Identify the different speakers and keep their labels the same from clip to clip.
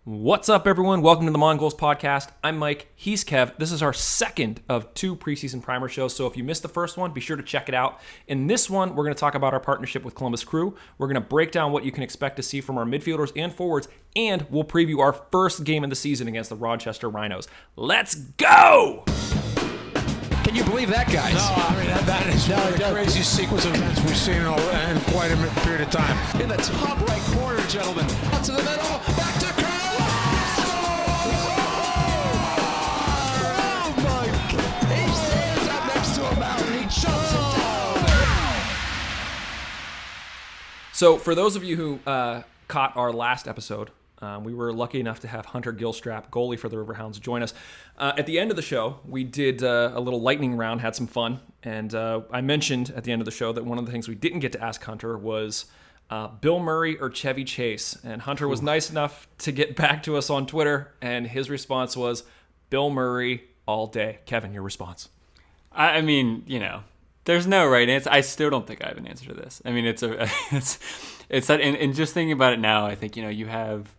Speaker 1: What's up, everyone? Welcome to the Mon Goals podcast. I'm Mike. He's Kev. This is our second of two Preseason Primer shows, so if you missed the first one, be sure to check it out. In this one, we're going to talk about our partnership with Columbus Crew. We're going to break down what you can expect to see from our midfielders and forwards, and we'll preview our first game of the season against the Rochester Rhinos. Let's go!
Speaker 2: Can you believe that, guys?
Speaker 3: No, I mean, that is one of the craziest sequence of events we've seen in quite a period of time.
Speaker 2: In the top right corner, gentlemen. Out to the middle, back to Kerr. Oh, my God. He stands up next to him out and he jumps it down.
Speaker 1: So, for those of you who caught our last episode, we were lucky enough to have Hunter Gilstrap, goalie for the Riverhounds, join us. At the end of the show, we did a little lightning round, had some fun, and I mentioned at the end of the show that one of the things we didn't get to ask Hunter was Bill Murray or Chevy Chase. And Hunter was nice enough to get back to us on Twitter, and his response was Bill Murray all day. Kevin, your response?
Speaker 4: I mean, there's no right answer. I still don't think I have an answer to this. I mean, it's that, and just thinking about it now, I think, you have...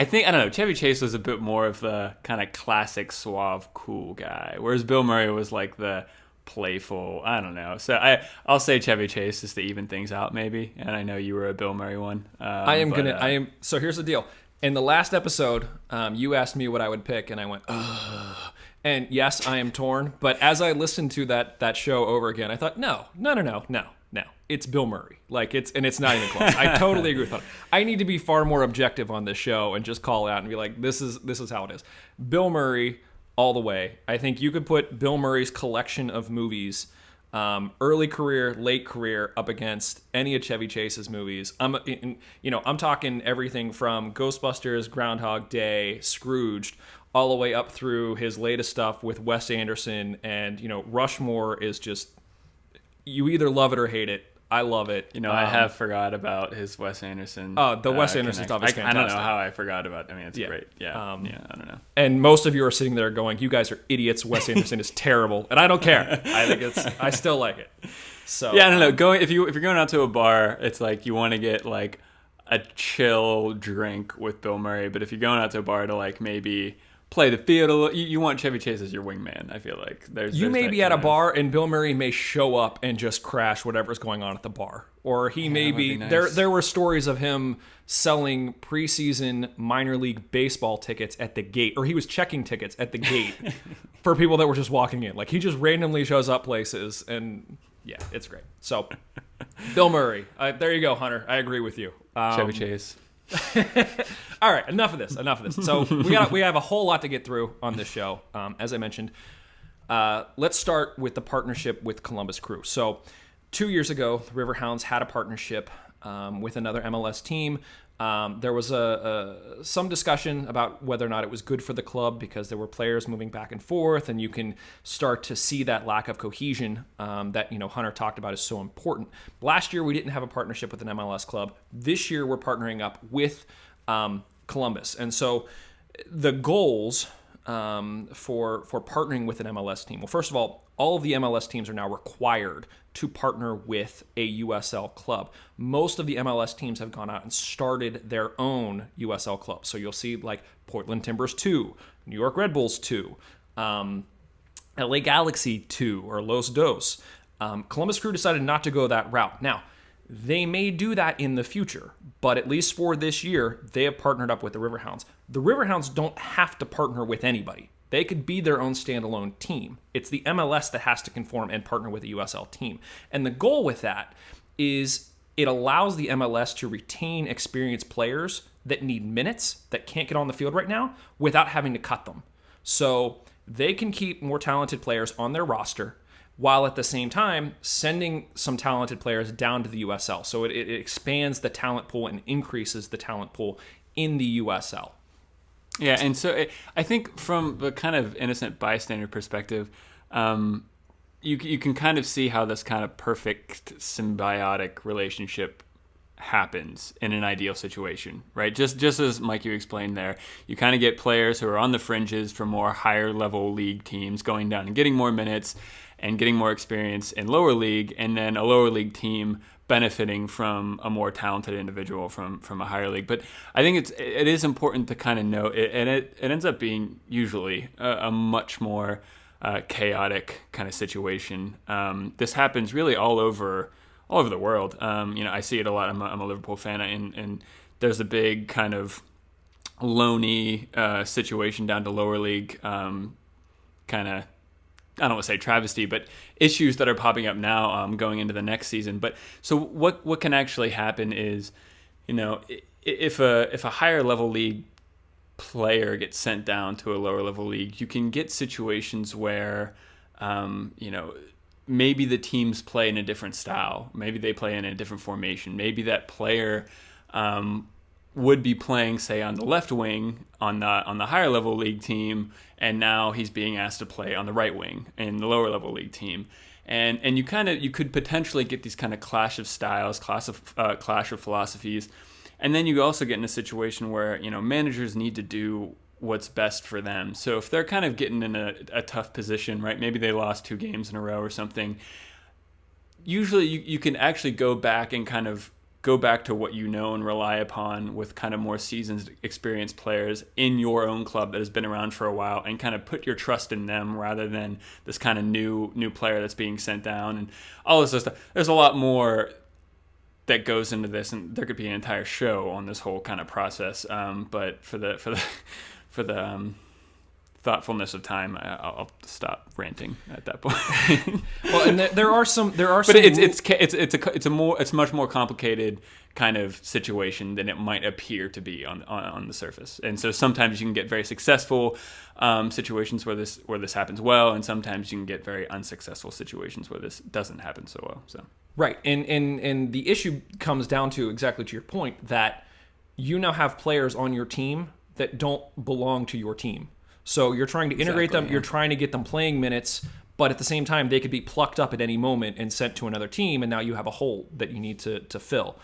Speaker 4: I don't know, Chevy Chase was a bit more of the kind of classic, suave, cool guy, whereas Bill Murray was like the playful, I don't know. So I'll say Chevy Chase just to even things out, maybe. And I know you were a Bill Murray one.
Speaker 1: So here's the deal. In the last episode, you asked me what I would pick, and I went, ugh. And yes, I am torn. But as I listened to that show over again, I thought, no. It's Bill Murray. It's not even close. I totally agree with that. I need to be far more objective on this show and just call it out and be like, this is how it is. Bill Murray all the way. I think you could put Bill Murray's collection of movies, early career, late career, up against any of Chevy Chase's movies. I'm talking everything from Ghostbusters, Groundhog Day, Scrooged, all the way up through his latest stuff with Wes Anderson, and Rushmore is just, you either love it or hate it. I love it.
Speaker 4: I have forgot about his Wes Anderson.
Speaker 1: The Wes Anderson stuff is fantastic.
Speaker 4: I don't know how I forgot about it. I mean, it's great. Yeah. I don't know.
Speaker 1: And most of you are sitting there going, you guys are idiots. Wes Anderson is terrible. And I don't care. I still like it. So
Speaker 4: yeah, I don't know. If you're going out to a bar, it's like you want to get like a chill drink with Bill Murray. But if you're going out to a bar to like maybe play the field a little, you want Chevy Chase as your wingman. I feel like there's
Speaker 1: may be at a bar and Bill Murray may show up and just crash whatever's going on at the bar, or he may be nice. There were stories of him selling preseason minor league baseball tickets at the gate, or he was checking tickets at the gate for people that were just walking in. Like, he just randomly shows up places, and yeah, it's great. So Bill Murray, there you go, Hunter. I agree with you.
Speaker 4: Chevy Chase.
Speaker 1: All right, enough of this. So we have a whole lot to get through on this show. As I mentioned, let's start with the partnership with Columbus Crew. So 2 years ago, the Riverhounds had a partnership with another MLS team. There was some discussion about whether or not it was good for the club because there were players moving back and forth, and you can start to see that lack of cohesion that Hunter talked about is so important. Last year we didn't have a partnership with an MLS club. This year we're partnering up with Columbus, and so the goals for partnering with an MLS team. Well, first of all of the MLS teams are now required to partner with a USL club. Most of the MLS teams have gone out and started their own USL club. So you'll see like Portland Timbers 2, New York Red Bulls 2, LA Galaxy 2, or Los Dos. Columbus Crew decided not to go that route. Now, they may do that in the future, but at least for this year, they have partnered up with the Riverhounds. The Riverhounds don't have to partner with anybody. They could be their own standalone team. It's the MLS that has to conform and partner with a USL team. And the goal with that is it allows the MLS to retain experienced players that need minutes, that can't get on the field right now, without having to cut them. So they can keep more talented players on their roster, while at the same time sending some talented players down to the USL. So it expands the talent pool and increases the talent pool in the USL.
Speaker 4: Yeah, and so I think from the kind of innocent bystander perspective, you can kind of see how this kind of perfect symbiotic relationship happens in an ideal situation, right? Just as Mike, you explained there, you kind of get players who are on the fringes for more higher level league teams going down and getting more minutes and getting more experience in lower league, and then a lower league team benefiting from a more talented individual from a higher league. But I think it is important to kind of note, and it ends up being usually a much more chaotic kind of situation. This happens really all over the world. I see it a lot. I'm a Liverpool fan, and there's a big kind of loany situation down to lower league, kind of, I don't want to say travesty, but issues that are popping up now going into the next season. But so what can actually happen is, if a higher level league player gets sent down to a lower level league, you can get situations where, maybe the teams play in a different style. Maybe they play in a different formation. Maybe that player would be playing, say, on the left wing on the higher level league team, and now he's being asked to play on the right wing in the lower level league team. And you could potentially get these kind of clash of styles, clash of philosophies. And then you also get in a situation where, managers need to do what's best for them. So if they're kind of getting in a tough position, right? Maybe they lost 2 games in a row or something. Usually you can actually go back and kind of go back to what you know and rely upon with kind of more seasoned, experienced players in your own club that has been around for a while, and kind of put your trust in them rather than this kind of new player that's being sent down and all this stuff. There's a lot more that goes into this, and there could be an entire show on this whole kind of process. But for the thoughtfulness of time, I'll stop ranting at that point.
Speaker 1: Well, and there are some,
Speaker 4: but it's much more complicated kind of situation than it might appear to be on the surface. And so sometimes you can get very successful situations where this happens well, and sometimes you can get very unsuccessful situations where this doesn't happen so well. So
Speaker 1: right, and the issue comes down to, exactly to your point, that you now have players on your team that don't belong to your team. So you're trying to integrate them, You're trying to get them playing minutes, but at the same time, they could be plucked up at any moment and sent to another team, and now you have a hole that you need to fill.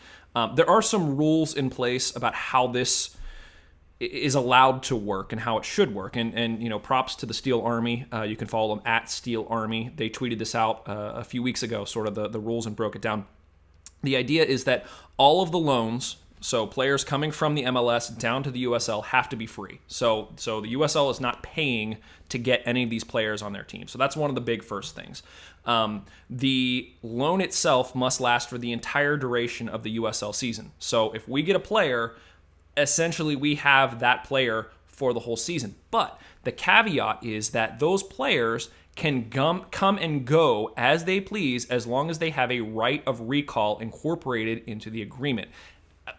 Speaker 1: There are some rules in place about how this is allowed to work and how it should work. And props to the Steel Army. You can follow them at Steel Army. They tweeted this out a few weeks ago, sort of the rules, and broke it down. The idea is that all of the loans, so players coming from the MLS down to the USL, have to be free. So the USL is not paying to get any of these players on their team. So that's one of the big first things. The loan itself must last for the entire duration of the USL season. So if we get a player, essentially we have that player for the whole season. But the caveat is that those players can come and go as they please, as long as they have a right of recall incorporated into the agreement.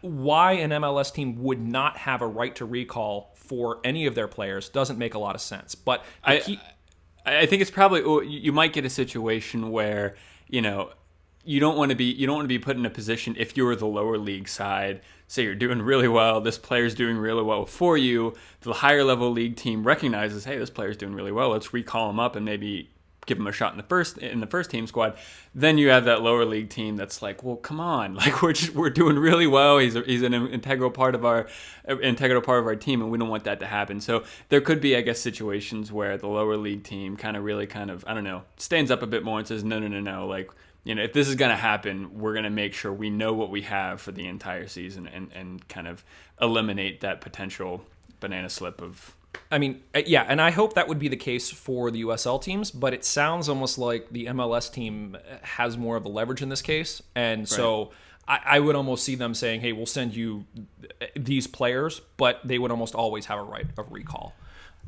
Speaker 1: Why an MLS team would not have a right to recall for any of their players doesn't make a lot of sense. But
Speaker 4: I think it's probably, you might get a situation where you don't want to be put in a position, if you're the lower league side, say you're doing really well, this player's doing really well for you, the higher level league team recognizes, hey, this player's doing really well, let's recall him up and maybe give him a shot in the first team squad. Then you have that lower league team that's like, well, come on, like we're doing really well. He's an integral part of our team, and we don't want that to happen. So there could be, I guess, situations where the lower league team kind of I don't know, stands up a bit more and says, no, like, if this is going to happen, we're going to make sure we know what we have for the entire season, and kind of eliminate that potential banana slip of.
Speaker 1: I mean, yeah, and I hope that would be the case for the USL teams, but it sounds almost like the MLS team has more of the leverage in this case. And so I would almost see them saying, hey, we'll send you these players, but they would almost always have a right of recall.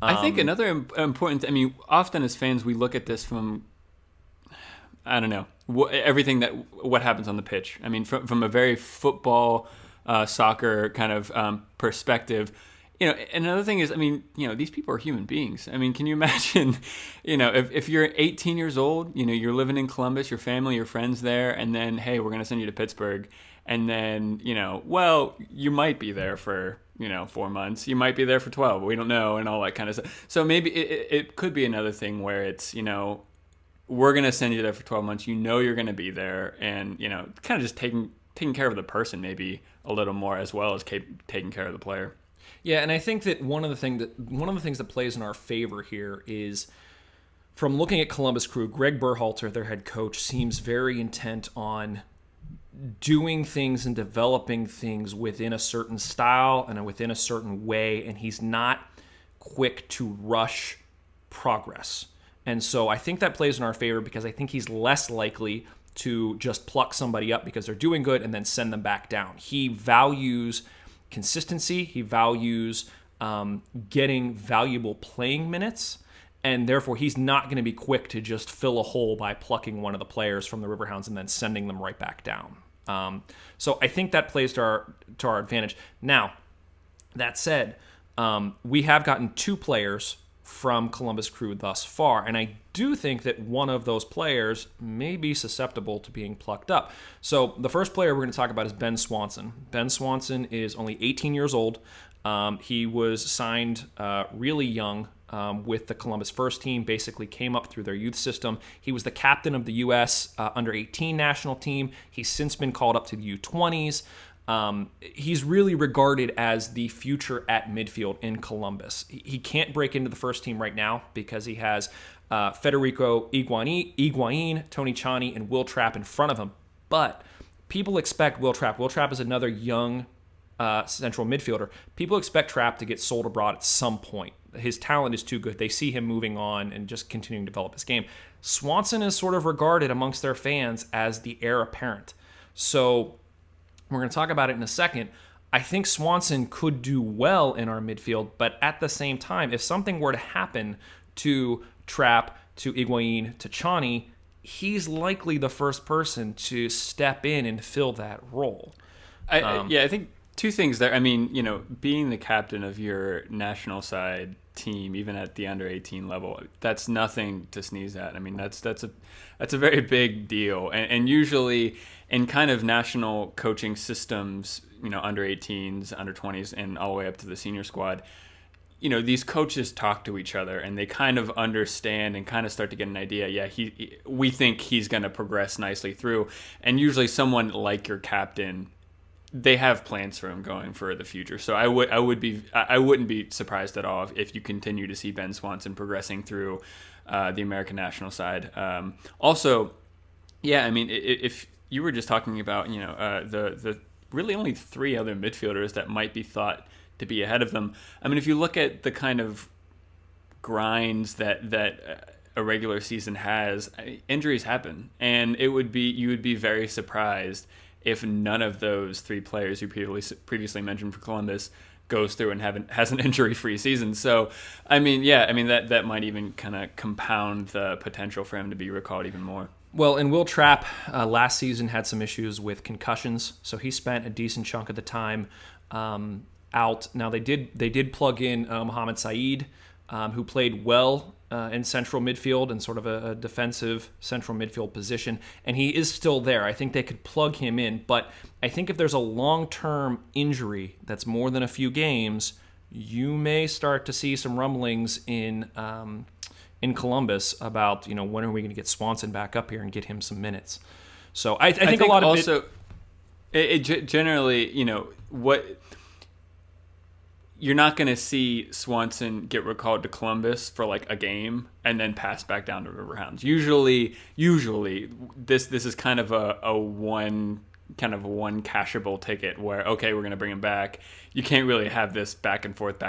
Speaker 4: I think another important, often as fans, we look at this from, I don't know, what happens on the pitch. From a very football, soccer kind of perspective. Another thing is, these people are human beings. Can you imagine, if you're 18 years old, you're living in Columbus, your family, your friends there, and then, hey, we're going to send you to Pittsburgh. And then, you might be there for, 4 months. You might be there for 12. We don't know, and all that kind of stuff. So maybe it could be another thing where it's, we're going to send you there for 12 months. You're going to be there, and, kind of just taking care of the person maybe a little more, as well as taking care of the player.
Speaker 1: Yeah, and I think that one of the things that plays in our favor here is, from looking at Columbus Crew, Greg Berhalter, their head coach, seems very intent on doing things and developing things within a certain style and within a certain way, and he's not quick to rush progress. And so I think that plays in our favor because I think he's less likely to just pluck somebody up because they're doing good and then send them back down. He values consistency. He values getting valuable playing minutes, and therefore he's not going to be quick to just fill a hole by plucking one of the players from the Riverhounds and then sending them right back down. So I think that plays to our advantage. Now, that said, we have gotten 2 players from Columbus Crew thus far, and I do think that one of those players may be susceptible to being plucked up. So the first player we're going to talk about is Ben Swanson. Ben Swanson is only 18 years old. He was signed really young with the Columbus first team, basically came up through their youth system. He was the captain of the U.S. under-18 national team. He's since been called up to the U20s. He's really regarded as the future at midfield in Columbus. He can't break into the first team right now because he has Federico Higuain, Tony Chani, and Will Trapp in front of him. But people expect Will Trapp. Will Trapp is another young central midfielder. People expect Trapp to get sold abroad at some point. His talent is too good. They see him moving on and just continuing to develop his game. Swanson is sort of regarded amongst their fans as the heir apparent. So we're going to talk about it in a second. I think Swanson could do well in our midfield, but at the same time, if something were to happen to Trapp, to Higuain, to Chani, he's likely the first person to step in and fill that role.
Speaker 4: I think 2 things there. I mean, being the captain of your national side team, even at the under 18 level, that's nothing to sneeze at. I mean, that's a very big deal, and usually in kind of national coaching systems, under 18s, under 20s, and all the way up to the senior squad, these coaches talk to each other and they kind of understand and kind of start to get an idea. Yeah, we think he's going to progress nicely through, and usually someone like your captain, they have plans for him going for the future. So I wouldn't be surprised at all if you continue to see Ben Swanson progressing through the American national side. Also, yeah, I mean, if you were just talking about the really only 3 other midfielders that might be thought to be ahead of them. I mean, if you look at the kind of grinds that a regular season has, injuries happen, and you would be very surprised if none of those 3 players who previously mentioned for Columbus goes through and has an injury-free season. So, I mean, that might even kind of compound the potential for him to be recalled even more.
Speaker 1: Well, and Will Trapp last season had some issues with concussions, so he spent a decent chunk of the time out. Now they did plug in Mohammad Sayeed, who played well in central midfield and sort of a defensive central midfield position, and he is still there. I think they could plug him in, but I think if there's a long-term injury that's more than a few games, you may start to see some rumblings in Columbus about when are we going to get Swanson back up here and get him some minutes. So I think a lot of
Speaker 4: also it generally what. You're not going to see Swanson get recalled to Columbus for like a game and then pass back down to Riverhounds. Usually this is kind of a one cashable ticket where, okay, we're going to bring him back. You can't really have this back and forth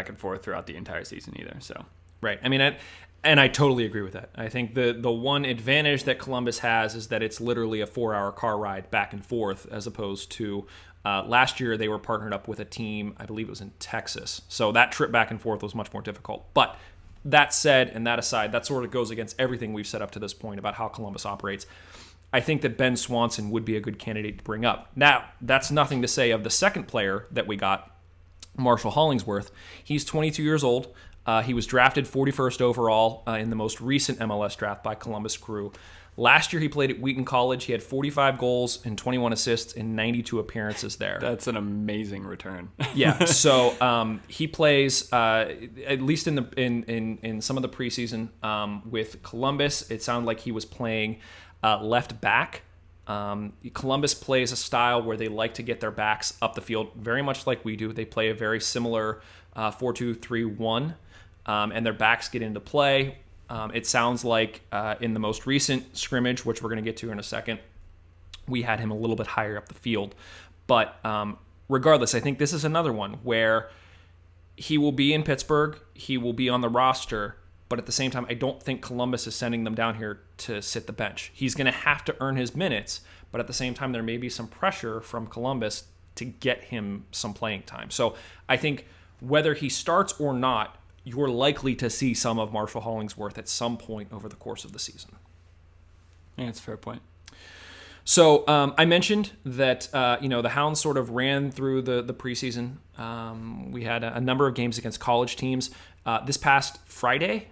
Speaker 4: throughout the entire season either. So
Speaker 1: right. I mean, and I totally agree with that. I think the one advantage that Columbus has is that it's literally a 4-hour car ride back and forth, as opposed to last year they were partnered up with a team, I believe it was in Texas. So that trip back and forth was much more difficult. But that said, and that aside, that sort of goes against everything we've set up to this point about how Columbus operates. I think that Ben Swanson would be a good candidate to bring up. Now, that's nothing to say of the second player that we got, Marshall Hollingsworth. He's 22 years old. He was drafted 41st overall in the most recent MLS draft by Columbus Crew. Last year, he played at Wheaton College. He had 45 goals and 21 assists in 92 appearances there.
Speaker 4: That's an amazing return.
Speaker 1: Yeah. So he plays at least in some of the preseason with Columbus. It sounded like he was playing left back. Columbus plays a style where they like to get their backs up the field, very much like we do. They play a very similar 4-2-3-1, and their backs get into play. It sounds like in the most recent scrimmage, which we're going to get to in a second, we had him a little bit higher up the field. But regardless, I think this is another one where he will be in Pittsburgh, he will be on the roster, but at the same time, I don't think Columbus is sending them down here to sit the bench. He's going to have to earn his minutes, but at the same time, there may be some pressure from Columbus to get him some playing time. So I think whether he starts or not, you're likely to see some of Marshall Hollingsworth at some point over the course of the season.
Speaker 4: Yeah, that's a fair point.
Speaker 1: So I mentioned that the Hounds sort of ran through the preseason. We had a number of games against college teams. This past Friday,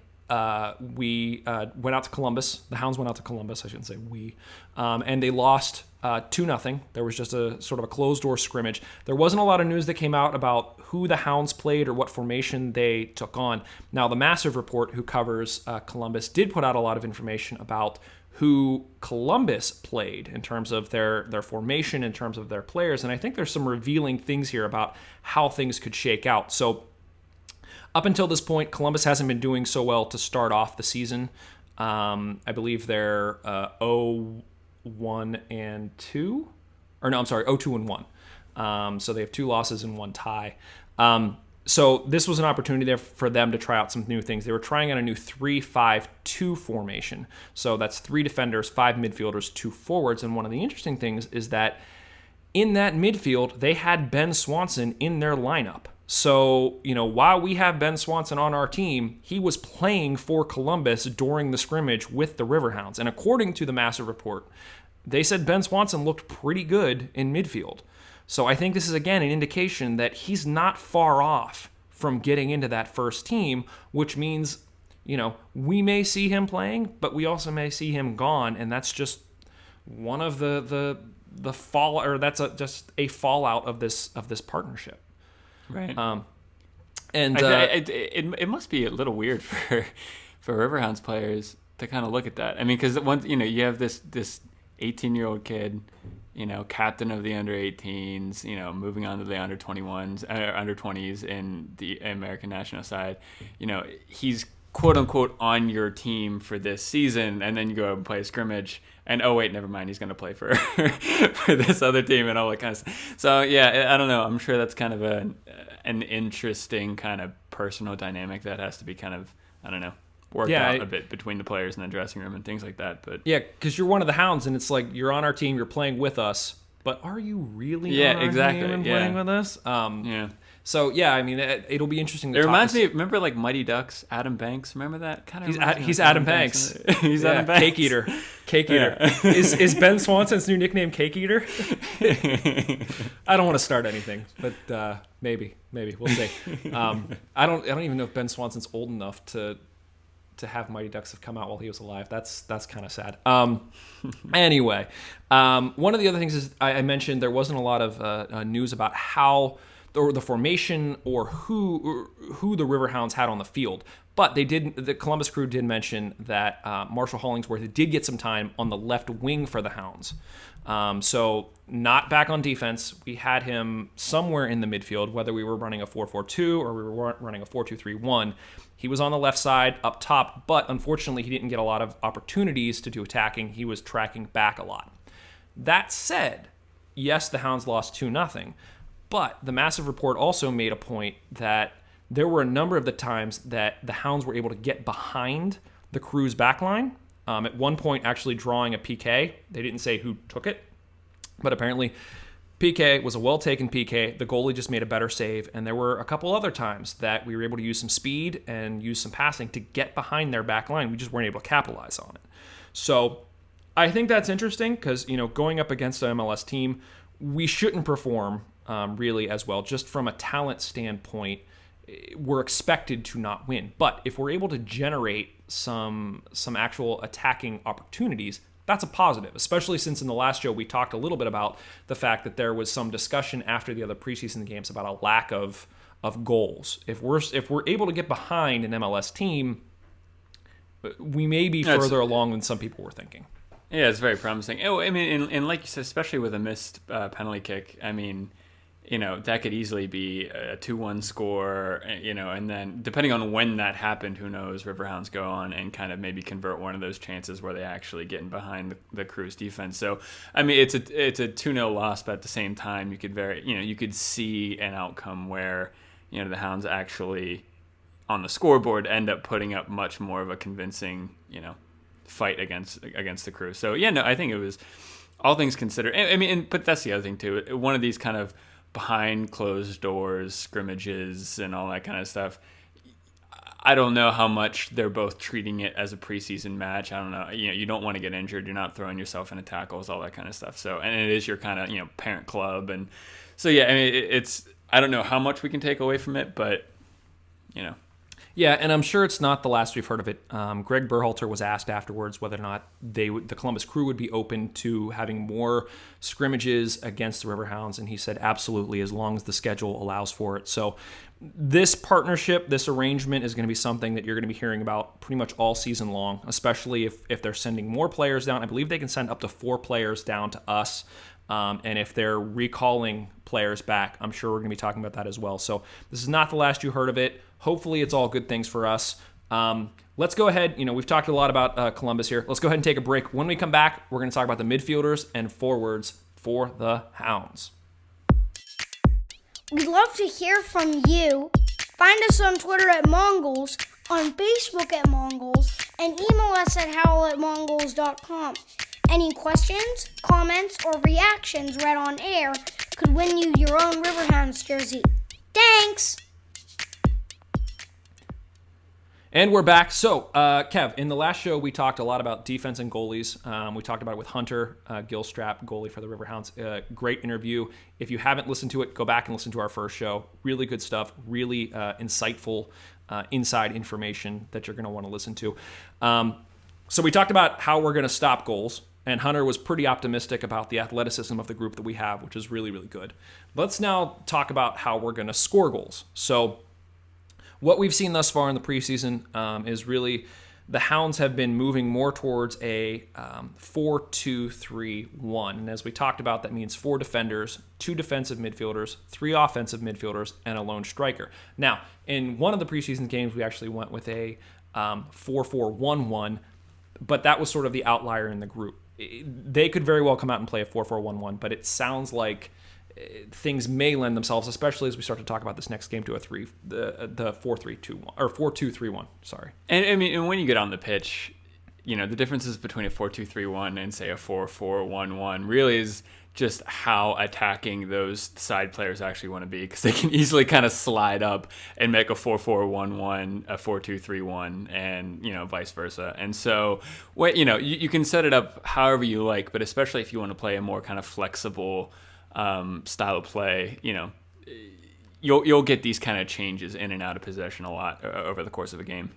Speaker 1: we went out to Columbus. The Hounds went out to Columbus. I shouldn't say we. And they lost 2-0. There was just a sort of a closed-door scrimmage. There wasn't a lot of news that came out about who the Hounds played or what formation they took on. Now, the Massive Report, who covers Columbus, did put out a lot of information about who Columbus played in terms of their formation, in terms of their players. And I think there's some revealing things here about how things could shake out. So up until this point, Columbus hasn't been doing so well to start off the season. I believe they're 0-1-2. Or no, I'm sorry, 0-2-1. So they have 2 losses and 1 tie. So this was an opportunity there for them to try out some new things. They were trying out a new 3-5-2 formation. So that's 3 defenders, 5 midfielders, 2 forwards. And one of the interesting things is that in that midfield, they had Ben Swanson in their lineup. So, while we have Ben Swanson on our team, he was playing for Columbus during the scrimmage with the Riverhounds. And according to the Massive Report, they said Ben Swanson looked pretty good in midfield. So I think this is, again, an indication that he's not far off from getting into that first team, which means, we may see him playing, but we also may see him gone, and that's just one of the fall, or that's just a fallout of this partnership.
Speaker 4: Right.
Speaker 1: And
Speaker 4: it must be a little weird for Riverhounds players to kind of look at that. I mean, because once you have this 18-year-old kid, captain of the under-18s, moving on to the under-21s, under-20s in the American national side, he's quote-unquote on your team for this season, and then you go out and play a scrimmage, and oh wait, never mind, he's going to play for this other team and all that kind of stuff. So yeah, I don't know. I'm sure that's kind of an interesting kind of personal dynamic that has to be kind of, I don't know, worked out a bit between the players in the dressing room and things like that. But yeah,
Speaker 1: because you're one of the Hounds, and it's like you're on our team, you're playing with us, but are you really on our team and playing with us?
Speaker 4: Yeah.
Speaker 1: So yeah, I mean, it'll be interesting.
Speaker 4: It reminds me. Remember, like Mighty Ducks, Adam Banks. Remember that kind of.
Speaker 1: He's Adam Banks.
Speaker 4: He's Adam Banks.
Speaker 1: Cake eater. Cake eater. Is Ben Swanson's new nickname Cake Eater? I don't want to start anything, but maybe we'll see. I don't even know if Ben Swanson's old enough to have Mighty Ducks have come out while he was alive. That's kind of sad. Anyway, one of the other things is I mentioned there wasn't a lot of news about how or the formation or who the Riverhounds had on the field. But the Columbus crew did mention that Marshall Hollingsworth did get some time on the left wing for the Hounds. So not back on defense. We had him somewhere in the midfield, whether we were running a 4-4-2 or we were running a 4-2-3-1. He was on the left side up top, but unfortunately he didn't get a lot of opportunities to do attacking. He was tracking back a lot. That said, yes, the Hounds lost 2-0. But the Massive Report also made a point that there were a number of the times that the Hounds were able to get behind the crew's backline. At one point, actually drawing a PK. They didn't say who took it, but apparently PK was a well-taken PK. The goalie just made a better save, and there were a couple other times that we were able to use some speed and use some passing to get behind their backline. We just weren't able to capitalize on it. So I think that's interesting because, going up against an MLS team, we shouldn't perform really as well. Just from a talent standpoint, we're expected to not win. But if we're able to generate some actual attacking opportunities, that's a positive, especially since in the last show we talked a little bit about the fact that there was some discussion after the other preseason games about a lack of goals. If we're able to get behind an MLS team, we may be further along than some people were thinking.
Speaker 4: Yeah, it's very promising. Oh, I mean, and like you said, especially with a missed penalty kick, I mean, that could easily be a 2-1 score, and then depending on when that happened, who knows, Riverhounds go on and kind of maybe convert one of those chances where they actually get in behind the Crew's defense. So, I mean, it's a 2-0 loss, but at the same time, you could see an outcome where, the Hounds actually on the scoreboard end up putting up much more of a convincing, fight against the Crew. So, yeah, no, I think it was, all things considered, but that's the other thing too. One of these kind of behind closed doors scrimmages and all that kind of stuff, I don't know how much they're both treating it as a preseason match. I don't know. You don't want to get injured. You're not throwing yourself into tackles, all that kind of stuff. So, and it is your kind of, parent club. And so, yeah, I mean, I don't know how much we can take away from it, but,
Speaker 1: Yeah, and I'm sure it's not the last we've heard of it. Greg Berhalter was asked afterwards whether or not the Columbus Crew would be open to having more scrimmages against the Riverhounds, and he said absolutely, as long as the schedule allows for it. So this partnership, this arrangement is going to be something that you're going to be hearing about pretty much all season long, especially if they're sending more players down. I believe they can send up to 4 players down to us. And if they're recalling players back, I'm sure we're going to be talking about that as well. So this is not the last you heard of it. Hopefully it's all good things for us. Let's go ahead. We've talked a lot about Columbus here. Let's go ahead and take a break. When we come back, we're going to talk about the midfielders and forwards for the Hounds.
Speaker 5: We'd love to hear from you. Find us on Twitter at Mon Goals, on Facebook at Mon Goals, and email us at howl@mongoals.com. Any questions, comments, or reactions read on air could win you your own Riverhounds jersey. Thanks!
Speaker 1: And we're back. So, Kev, in the last show, we talked a lot about defense and goalies. We talked about it with Hunter Gilstrap, goalie for the Riverhounds. Great interview. If you haven't listened to it, go back and listen to our first show. Really good stuff. Really insightful inside information that you're going to want to listen to. So we talked about how we're going to stop goals. And Hunter was pretty optimistic about the athleticism of the group that we have, which is really, really good. Let's now talk about how we're going to score goals. So what we've seen thus far in the preseason is really the Hounds have been moving more towards a 4-2-3-1. And as we talked about, that means 4 defenders, 2 defensive midfielders, 3 offensive midfielders, and a lone striker. Now, in one of the preseason games, we actually went with a 4-4-1-1, but that was sort of the outlier in the group. They could very well come out and play a 4-4-1-1, but it sounds like things may lend themselves, especially as we start to talk about this next game, to a the 4-3-2-1 or 4-2-3-1. Sorry.
Speaker 4: And I mean, and when you get on the pitch, the differences between a 4-2-3-1 and say a 4-4-1-1 really is just how attacking those side players actually want to be, because they can easily kind of slide up and make a 4-4-1-1, a 4-2-3-1, and vice versa. And so you can set it up however you like, but especially if you want to play a more kind of flexible style of play, you'll get these kind of changes in and out of possession a lot over the course of a game.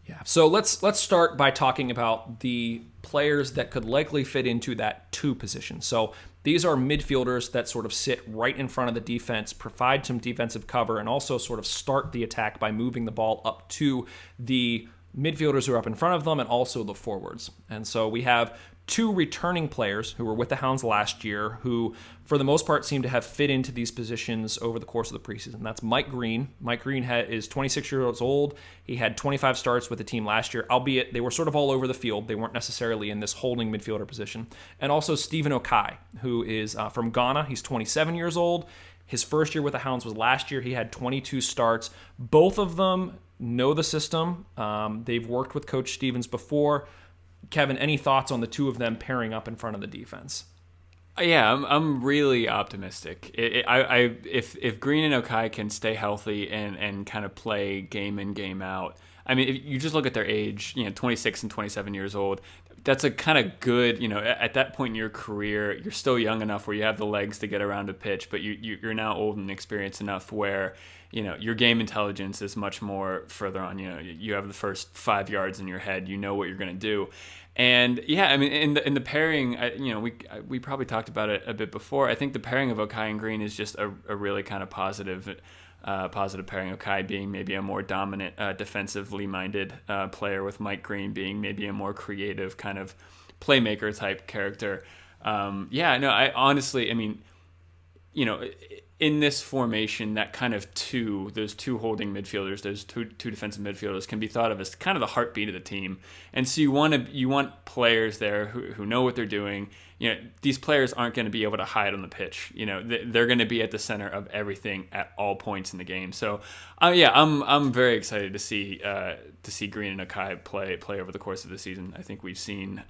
Speaker 1: Yeah. So let's start by talking about the players that could likely fit into that 2 position. So these are midfielders that sort of sit right in front of the defense, provide some defensive cover, and also sort of start the attack by moving the ball up to the midfielders who are up in front of them and also the forwards. And so we have 2 returning players who were with the Hounds last year who, for the most part, seem to have fit into these positions over the course of the preseason. That's Mike Green. Mike Green is 26 years old. He had 25 starts with the team last year, albeit they were sort of all over the field. They weren't necessarily in this holding midfielder position. And also Stephen Okai, who is from Ghana. He's 27 years old. His first year with the Hounds was last year. He had 22 starts. Both of them know the system. They've worked with Coach Stevens before. Kevin, any thoughts on the 2 of them pairing up in front of the defense?
Speaker 4: Yeah, I'm really optimistic. If Green and Okai can stay healthy and kind of play game in, game out, I mean, if you just look at their age, 26 and 27 years old, that's a kind of good, at that point in your career, you're still young enough where you have the legs to get around a pitch, but you're now old and experienced enough where, your game intelligence is much more further on. You have the first 5 yards in your head. You know what you're going to do. And yeah, I mean, in the pairing, we probably talked about it a bit before. I think the pairing of Okai and Green is just a really kind of positive pairing. Okai being maybe a more dominant, defensively minded player, with Mike Green being maybe a more creative kind of playmaker type character. I honestly, I mean, in this formation, that kind of those two holding midfielders, those two defensive midfielders can be thought of as kind of the heartbeat of the team. And so you want players there who know what they're doing. These players aren't going to be able to hide on the pitch. They're going to be at the center of everything at all points in the game. So, I'm very excited to see Green and Akai play over the course of the season. I think we've seen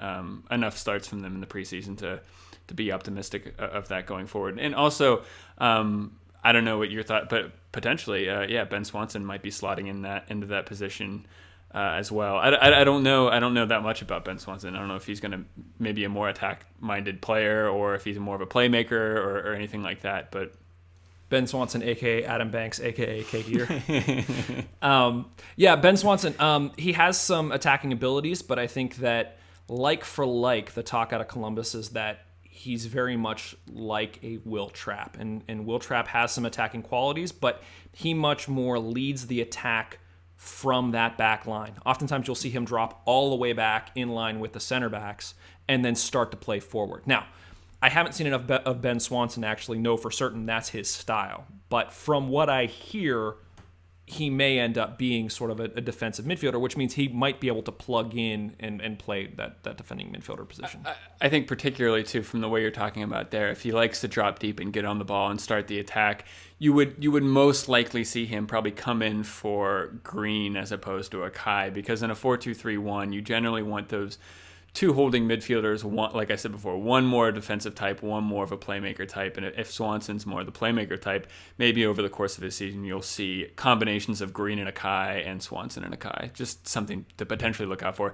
Speaker 4: enough starts from them in the preseason to be optimistic of that going forward. And also, I don't know what your thought, but potentially, Ben Swanson might be slotting into that position as well. I don't know that much about Ben Swanson. I don't know if he's going to maybe a more attack-minded player or if he's more of a playmaker or anything like that. But
Speaker 1: Ben Swanson, a.k.a. Adam Banks, a.k.a. K-Gear. Ben Swanson, he has some attacking abilities, but I think that like for like, the talk out of Columbus is that he's very much like a Will Trapp. And Will Trapp has some attacking qualities, but he much more leads the attack from that back line. Oftentimes you'll see him drop all the way back in line with the center backs and then start to play forward. Now, I haven't seen enough of Ben Swanson to actually know for certain that's his style. But from what I hear, he may end up being sort of a defensive midfielder, which means he might be able to plug in and play that defending midfielder position.
Speaker 4: I think particularly, too, from the way you're talking about there, if he likes to drop deep and get on the ball and start the attack, you would most likely see him probably come in for Green as opposed to Akai, because in a 4-2-3-1, you generally want those two holding midfielders, one, like I said before, one more defensive type, one more of a playmaker type. And if Swanson's more the playmaker type, maybe over the course of his season, you'll see combinations of Green and Akai and Swanson and Akai. Just something to potentially look out for.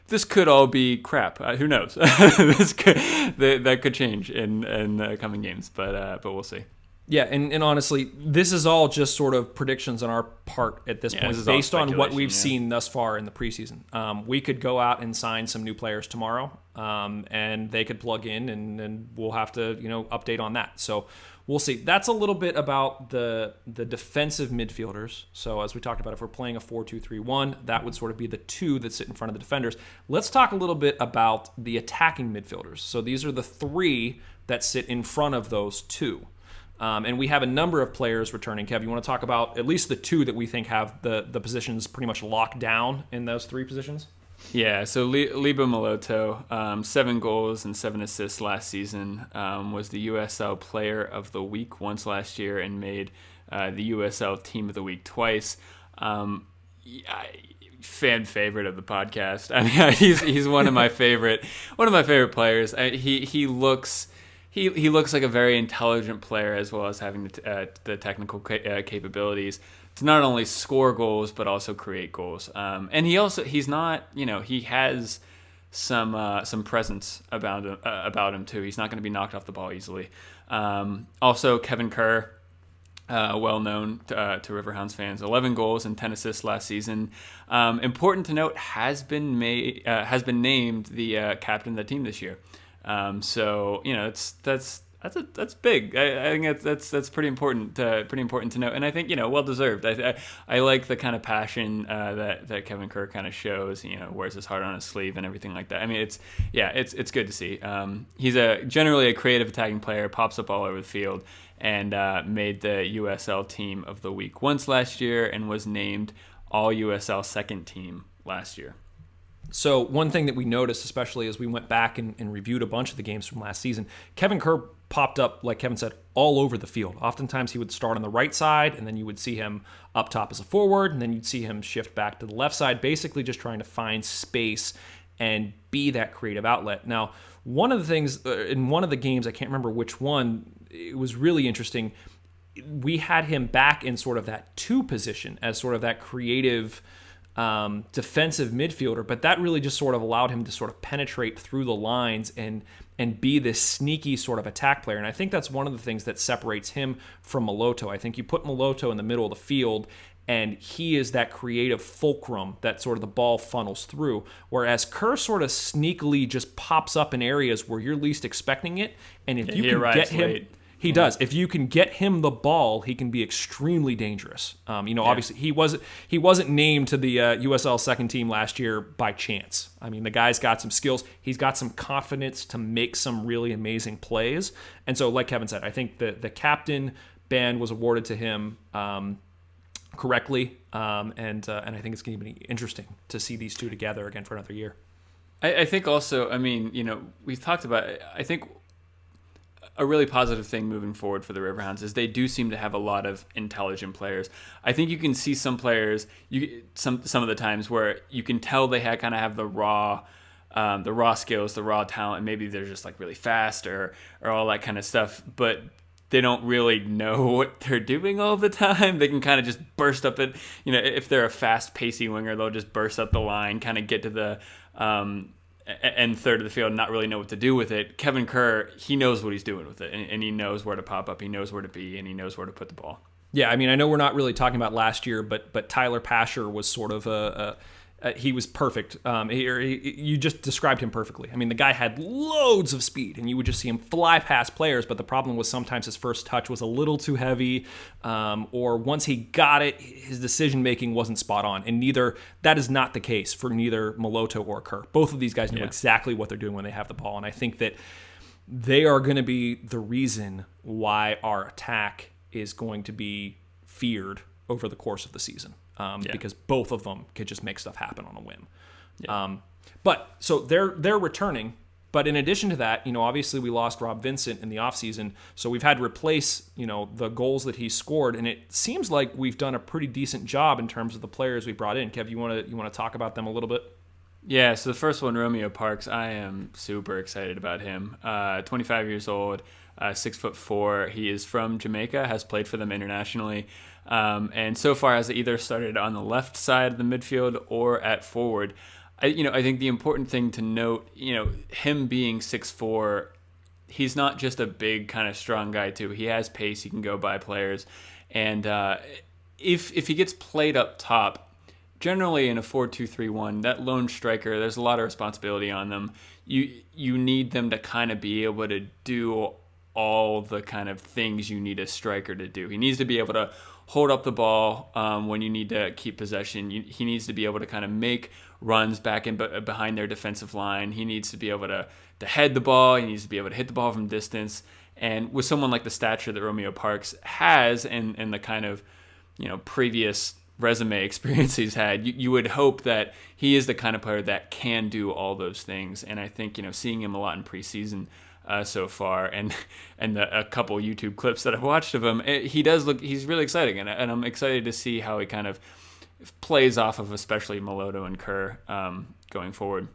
Speaker 4: This could all be crap. Who knows? That could change in coming games, but we'll see.
Speaker 1: Yeah, and honestly, this is all just sort of predictions on our part at this point, based on what we've seen thus far in the preseason. We could go out and sign some new players tomorrow, and they could plug in, and we'll have to update on that. So we'll see. That's a little bit about the defensive midfielders. So as we talked about, if we're playing a 4-2-3-1, that would sort of be the two that sit in front of the defenders. Let's talk a little bit about the attacking midfielders. So these are the three that sit in front of those two. And we have a number of players returning. Kev, you want to talk about at least the two that we think have the positions pretty much locked down in those three positions?
Speaker 4: Yeah, so Saliba Mulatto, 7 goals and 7 assists last season, was the USL Player of the Week once last year and made the USL Team of the Week twice. Fan favorite of the podcast. I mean, he's one of my favorite players. He looks like a very intelligent player, as well as having the technical capabilities to not only score goals but also create goals. And he has some presence about him too. He's not going to be knocked off the ball easily. Also, Kevin Kerr, well known to Riverhounds fans, 11 goals and 10 assists last season. Important to note, has been named the captain of the team this year. So that's big. I think that's pretty important to know, and I think well deserved. I like the kind of passion that Kevin Kerr kind of shows. Wears his heart on his sleeve and everything like that. I mean, it's good to see. He's generally a creative attacking player, pops up all over the field, and made the USL Team of the Week once last year, and was named All USL Second Team last year.
Speaker 1: So one thing that we noticed, especially as we went back and reviewed a bunch of the games from last season, Kevin Kerr popped up, like Kevin said, all over the field. Oftentimes he would start on the right side, and then you would see him up top as a forward, and then you'd see him shift back to the left side, basically just trying to find space and be that creative outlet. Now, one of the things, in one of the games, I can't remember which one, it was really interesting. We had him back in sort of that 2 position as sort of that creative defensive midfielder, but that really just sort of allowed him to sort of penetrate through the lines and be this sneaky sort of attack player. And I think that's one of the things that separates him from Mulatto. I think you put Mulatto in the middle of the field, and he is that creative fulcrum that sort of the ball funnels through, whereas Kerr sort of sneakily just pops up in areas where you're least expecting it, and if you can get him late. He does. If you can get him the ball, he can be extremely dangerous. Obviously he wasn't named to the USL second team last year by chance. I mean, the guy's got some skills. He's got some confidence to make some really amazing plays. And so, like Kevin said, I think the captain band was awarded to him correctly. And I think it's going to be interesting to see these two together again for another year.
Speaker 4: I think also, I mean, we've talked about it. I think a really positive thing moving forward for the Riverhounds is they do seem to have a lot of intelligent players. I think you can see some players, some of the times where you can tell they kind of have the raw skills, the raw talent, and maybe they're just like really fast or all that kind of stuff, but they don't really know what they're doing all the time. They can kind of just burst up it. If they're a fast, pacey winger, they'll just burst up the line, kind of get to the end third of the field and not really know what to do with it. Kevin Kerr, he knows what he's doing with it, and he knows where to pop up, he knows where to be, and he knows where to put the ball.
Speaker 1: Yeah, I mean, I know we're not really talking about last year, but Tyler Pascher was sort of he was perfect. You just described him perfectly. I mean, the guy had loads of speed, and you would just see him fly past players, but the problem was sometimes his first touch was a little too heavy, or once he got it, his decision-making wasn't spot on, and that is not the case for neither Mulatto or Kerr. Both of these guys know exactly what they're doing when they have the ball, and I think that they are going to be the reason why our attack is going to be feared over the course of the season. Because both of them could just make stuff happen on a whim. Yeah. But so they're returning. But in addition to that, obviously we lost Rob Vincent in the offseason. So we've had to replace, the goals that he scored. And it seems like we've done a pretty decent job in terms of the players we brought in. Kev, you want to talk about them a little bit?
Speaker 4: Yeah, so the first one, Romeo Parks, I am super excited about him. 25 years old, 6'4". He is from Jamaica, has played for them internationally. And so far has either started on the left side of the midfield or at forward. I think the important thing to note, him being 6'4", he's not just a big kind of strong guy too. He has pace. He can go by players. And if he gets played up top, generally in a 4-2-3-1, that lone striker, there's a lot of responsibility on them. You need them to kind of be able to do all the kind of things you need a striker to do. He needs to be able to hold up the ball when you need to keep possession. He needs to be able to kind of make runs back in behind their defensive line. He needs to be able to head the ball. He needs to be able to hit the ball from distance. And with someone like the stature that Romeo Parks has and the kind of previous resume experience he's had, you would hope that he is the kind of player that can do all those things. And I think seeing him a lot in preseason so far, and a couple YouTube clips that I've watched of him, he's really exciting, and I'm excited to see how he kind of plays off of especially Mulatto and Kerr going forward.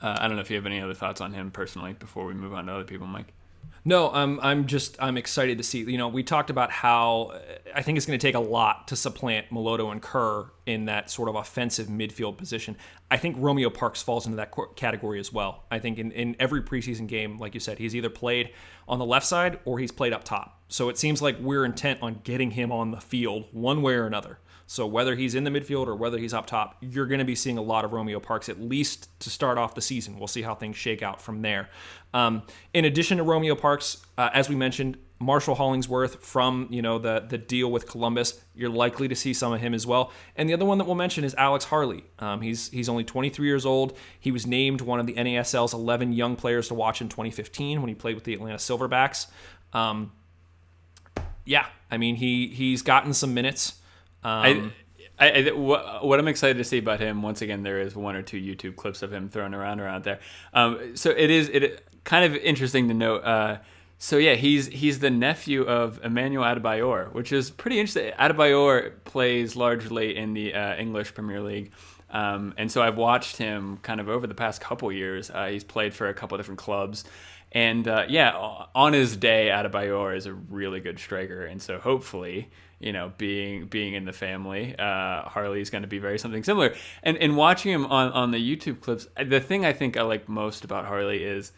Speaker 4: I don't know if you have any other thoughts on him personally before we move on to other people, Mike.
Speaker 1: No, I'm excited to see. We talked about how I think it's going to take a lot to supplant Mulatto and Kerr in that sort of offensive midfield position. I think Romeo Parks falls into that category as well. I think in every preseason game, like you said, he's either played on the left side or he's played up top. So it seems like we're intent on getting him on the field one way or another. So whether he's in the midfield or whether he's up top, you're going to be seeing a lot of Romeo Parks, at least to start off the season. We'll see how things shake out from there. In addition to Romeo Parks, as we mentioned, Marshall Hollingsworth from the deal with Columbus, you're likely to see some of him as well. And the other one that we'll mention is Alex Harley. He's only 23 years old. He was named one of the NASL's 11 young players to watch in 2015 when he played with the Atlanta Silverbacks. He's gotten some minutes.
Speaker 4: What I'm excited to see about him, once again, there is one or two YouTube clips of him throwing around there. So it is kind of interesting to note. He's the nephew of Emmanuel Adebayor, which is pretty interesting. Adebayor plays largely in the English Premier League. And so I've watched him kind of over the past couple years. He's played for a couple different clubs. And on his day, Adebayor is a really good striker. And so hopefully, being in the family, Harley's going to be very something similar. And watching him on the YouTube clips, the thing I think I like most about Harley is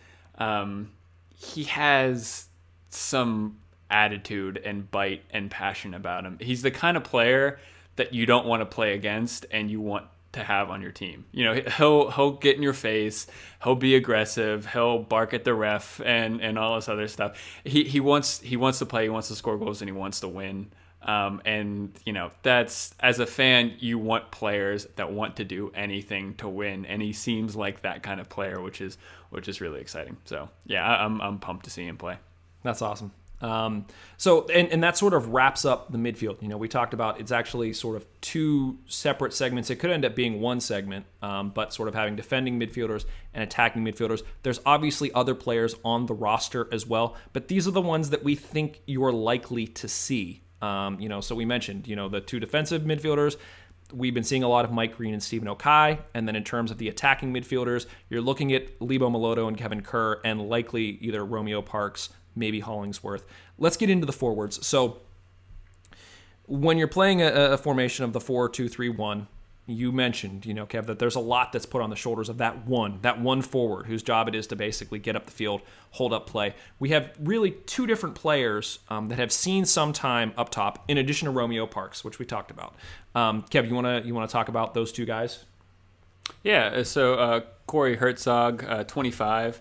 Speaker 4: he has some attitude and bite and passion about him. He's the kind of player that you don't want to play against and you want to have on your team. You know, he'll get in your face, he'll be aggressive, he'll bark at the ref and all this other stuff. He wants to play, he wants to score goals, and he wants to win. And you know, that's, as a fan, you want players that want to do anything to win, and he seems like that kind of player, which is really exciting. So yeah, I'm pumped to see him play.
Speaker 1: That's awesome. So that sort of wraps up the midfield. You know, we talked about, it's actually sort of two separate segments. It could end up being one segment, but sort of having defending midfielders and attacking midfielders. There's obviously other players on the roster as well, but these are the ones that we think you're likely to see. You know, so we mentioned, you know, the two defensive midfielders. We've been seeing a lot of Mike Green and Stephen Okai. And then in terms of the attacking midfielders, you're looking at Saliba Mulatto and Kevin Kerr, and likely either Romeo Parks, maybe Hollingsworth. Let's get into the forwards. So when you're playing a formation of the 4-2-3-1, you mentioned, you know, Kev, that there's a lot that's put on the shoulders of that one forward whose job it is to basically get up the field, hold up play. We have really two different players that have seen some time up top, in addition to Romeo Parks, which we talked about. Kev, you want to talk about those two guys?
Speaker 4: Yeah. So Corey Hertzog, 25.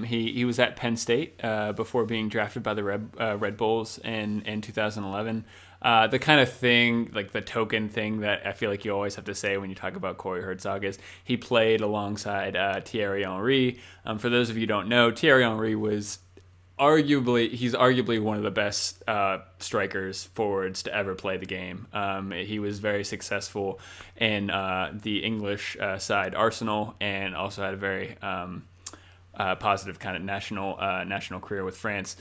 Speaker 4: He was at Penn State before being drafted by the Red Bulls in 2011. The kind of thing, like the token thing that I feel like you always have to say when you talk about Corey Hertzog is he played alongside Thierry Henry. For those of you who don't know, Thierry Henry was arguably one of the best forwards to ever play the game. He was very successful in the English side Arsenal, and also had a very positive kind of national career with France.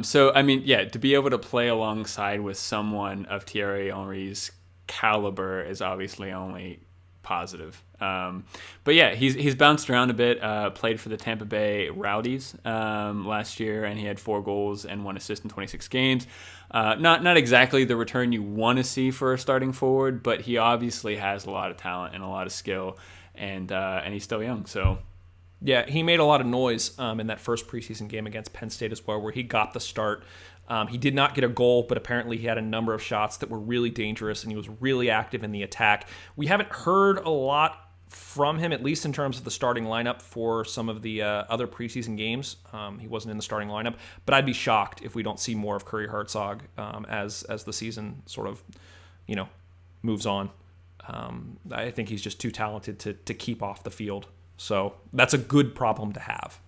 Speaker 4: So, I mean, yeah, to be able to play alongside with someone of Thierry Henry's caliber is obviously only positive. But yeah, he's bounced around a bit, played for the Tampa Bay Rowdies last year, and he had 4 goals and 1 assist in 26 games. Not exactly the return you want to see for a starting forward, but he obviously has a lot of talent and a lot of skill, and he's still young, so...
Speaker 1: Yeah, he made a lot of noise in that first preseason game against Penn State as well, where he got the start. He did not get a goal, but apparently he had a number of shots that were really dangerous, and he was really active in the attack. We haven't heard a lot from him, at least in terms of the starting lineup for some of the other preseason games. He wasn't in the starting lineup, but I'd be shocked if we don't see more of Corey Hertzog as the season sort of, you know, moves on. I think he's just too talented to keep off the field. So that's a good problem to have.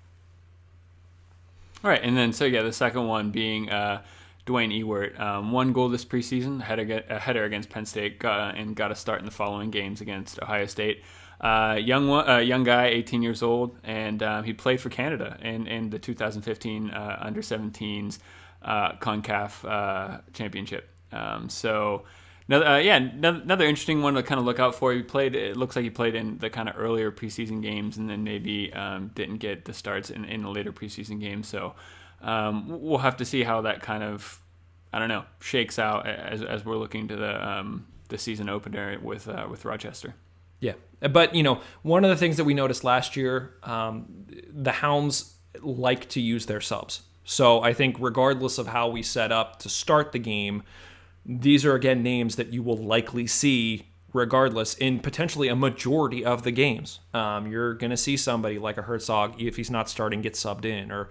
Speaker 4: All right, and then so yeah, the second one being Dwayne Ewert, 1 goal this preseason, a header against Penn State, and got a start in the following games against Ohio State. Young guy, 18 years old, and he played for Canada in the 2015 under-17s CONCACAF championship. So. Another interesting one to kind of look out for. It looks like he played in the kind of earlier preseason games, and then maybe didn't get the starts in the later preseason games. So we'll have to see how that kind of, I don't know, shakes out as we're looking to the season opener with Rochester.
Speaker 1: Yeah, but you know, one of the things that we noticed last year, the Hounds like to use their subs. So I think regardless of how we set up to start the game, these are, again, names that you will likely see regardless in potentially a majority of the games. You're going to see somebody like a Hertzog, if he's not starting, get subbed in. Or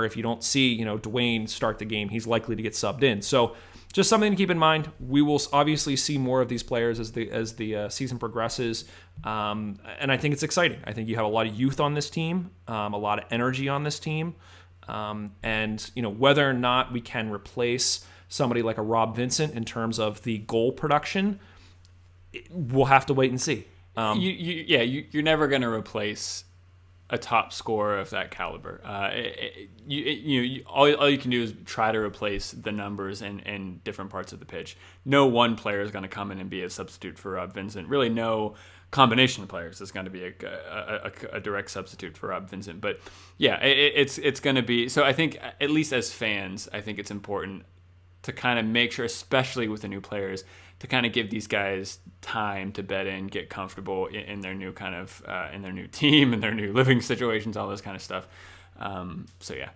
Speaker 1: if you don't see, you know, Dwayne start the game, he's likely to get subbed in. So just something to keep in mind. We will obviously see more of these players as the season progresses. And I think it's exciting. I think you have a lot of youth on this team, a lot of energy on this team. And, you know, whether or not we can replace somebody like a Rob Vincent in terms of the goal production, we'll have to wait and see.
Speaker 4: You're never going to replace a top scorer of that caliber. All you can do is try to replace the numbers in different parts of the pitch. No one player is going to come in and be a substitute for Rob Vincent. Really, no combination of players is going to be a direct substitute for Rob Vincent. But yeah, it's going to be. So I think, at least as fans, I think it's important to kind of make sure, especially with the new players, to kind of give these guys time to bed in, get comfortable in their new kind of in their new team, in their new living situations, all this kind of stuff. So yeah,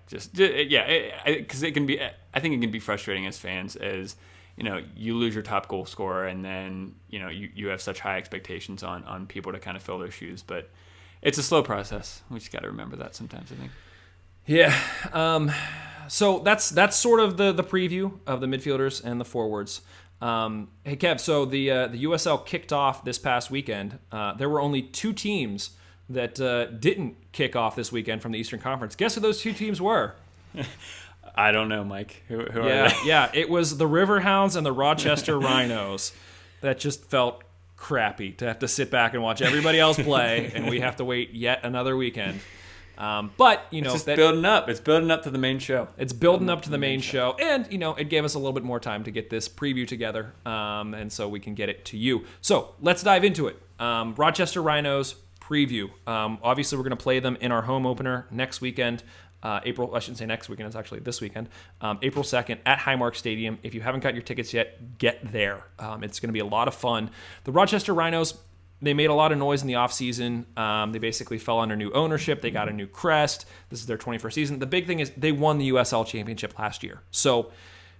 Speaker 4: because it can be. I think it can be frustrating as fans as you lose your top goal scorer, and then you have such high expectations on people to kind of fill their shoes. But it's a slow process. We just got to remember that sometimes, I think.
Speaker 1: Yeah. So that's sort of the preview of the midfielders and the forwards. Hey Kev, so the USL kicked off this past weekend. There were only 2 teams that didn't kick off this weekend from the Eastern Conference. Guess who those 2 teams were?
Speaker 4: I don't know, Mike. Who are they?
Speaker 1: Yeah, it was the Riverhounds and the Rochester Rhinos. That just felt crappy to have to sit back and watch everybody else play, and we have to wait yet another weekend. But
Speaker 4: it's just building up. It's building up to the main show.
Speaker 1: It's building up to the main show, and it gave us a little bit more time to get this preview together, and so we can get it to you. So let's dive into it. Rochester Rhinos preview. Obviously, we're going to play them in our home opener next weekend. I shouldn't say next weekend. It's actually this weekend, April 2nd at Highmark Stadium. If you haven't got your tickets yet, get there. It's going to be a lot of fun. The Rochester Rhinos, they made a lot of noise in the offseason. They basically fell under new ownership. They got a new crest. This is their 21st season. The big thing is they won the USL Championship last year. So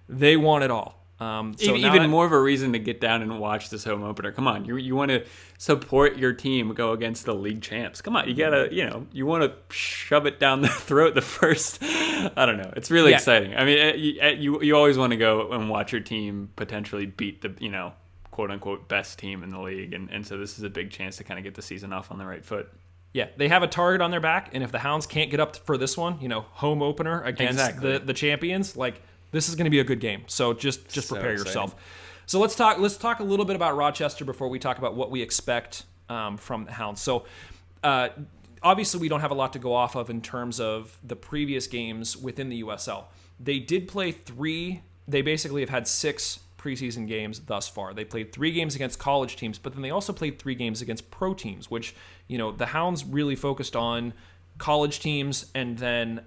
Speaker 1: they won it all.
Speaker 4: Even more of a reason to get down and watch this home opener. Come on, you want to support your team go against the league champs. Come on, you gotta, you want to shove it down the throat the first. I don't know. It's really exciting. I mean, you always want to go and watch your team potentially beat the quote unquote best team in the league, and so this is a big chance to kind of get the season off on the right foot.
Speaker 1: Yeah, they have a target on their back, and if the Hounds can't get up for this one, home opener against the champions, this is going to be a good game. So just prepare yourself. So let's talk a little bit about Rochester before we talk about what we expect from the Hounds. So obviously we don't have a lot to go off of in terms of the previous games within the USL. They did play 3. They basically have had 6 preseason games thus far. They played 3 games against college teams, but then they also played 3 games against pro teams, which, the Hounds really focused on college teams, and then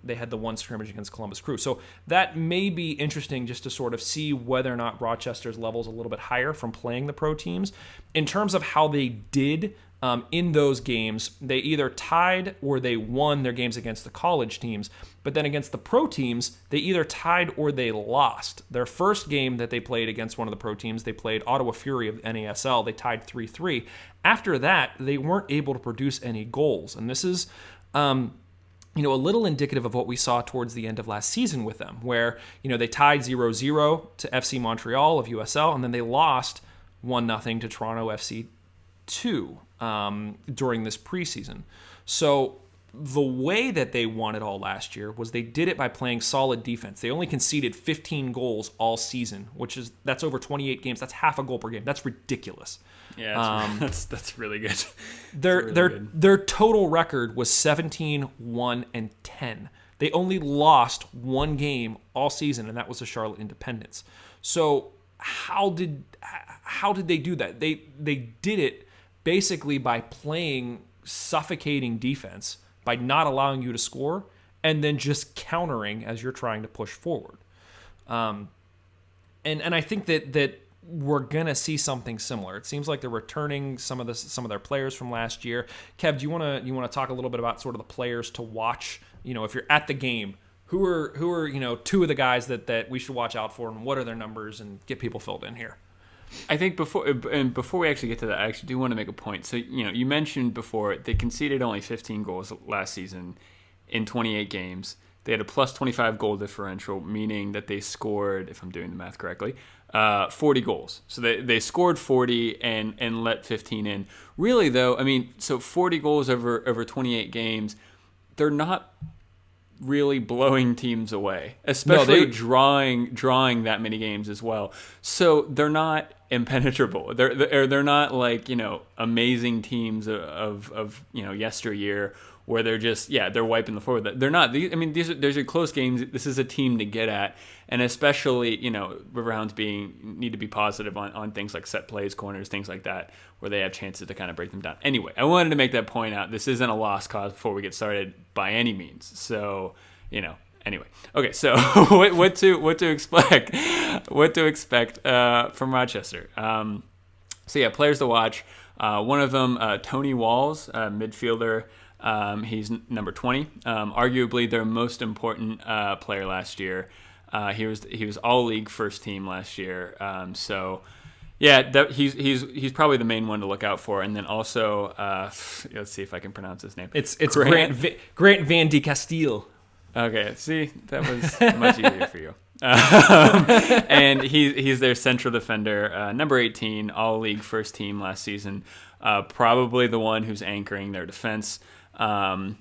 Speaker 1: they had the one scrimmage against Columbus Crew. So that may be interesting just to sort of see whether or not Rochester's level is a little bit higher from playing the pro teams. In terms of how they did in those games, they either tied or they won their games against the college teams. But then against the pro teams, they either tied or they lost. Their first game that they played against one of the pro teams, they played Ottawa Fury of NASL. They tied 3-3. After that, they weren't able to produce any goals. And this is a little indicative of what we saw towards the end of last season with them, where, they tied 0-0 to FC Montreal of USL, and then they lost 1-0 to Toronto FC 2 during this preseason. So the way that they won it all last year was they did it by playing solid defense. They only conceded 15 goals all season, that's over 28 games. That's half a goal per game. That's ridiculous.
Speaker 4: Yeah, that's really good.
Speaker 1: Their total record was 17, 1, and 10. They only lost 1 game all season, and that was the Charlotte Independence. So how did they do that? They did it basically by playing suffocating defense, by not allowing you to score, and then just countering as you're trying to push forward. And I think that we're gonna see something similar. It seems like they're returning some of their players from last year. Kev, do you want to talk a little bit about sort of the players to watch? If you're at the game, who are 2 of the guys that we should watch out for, and what are their numbers, and get people filled in here.
Speaker 4: I think before we actually get to that, I actually do want to make a point. So, you mentioned before they conceded only 15 goals last season in 28 games. They had a plus 25 goal differential, meaning that they scored, if I'm doing the math correctly, 40 goals. So they scored 40 and let 15 in. Really, though, 40 goals over 28 games, they're not really blowing teams away, especially drawing that many games as well. So they're not impenetrable. They're not like amazing teams of yesteryear where they're just they're wiping the floor. They're not. These are close games. This is a team to get at, and especially Riverhounds need to be positive on things like set plays, corners, things like that, where they have chances to kind of break them down. Anyway, I wanted to make that point out. This isn't a lost cause before we get started by any means. So anyway, okay. So what to expect? What to expect from Rochester? Players to watch. One of them, Tony Walls, midfielder. He's number 20, arguably their most important player last year. He was all league first team last year. So yeah, he's probably the main one to look out for. And then also, let's see if I can pronounce his name.
Speaker 1: It's Grant Van de Castile.
Speaker 4: Okay, see, that was much easier for you. And he's their central defender, number 18, all league first team last season. Probably the one who's anchoring their defense. And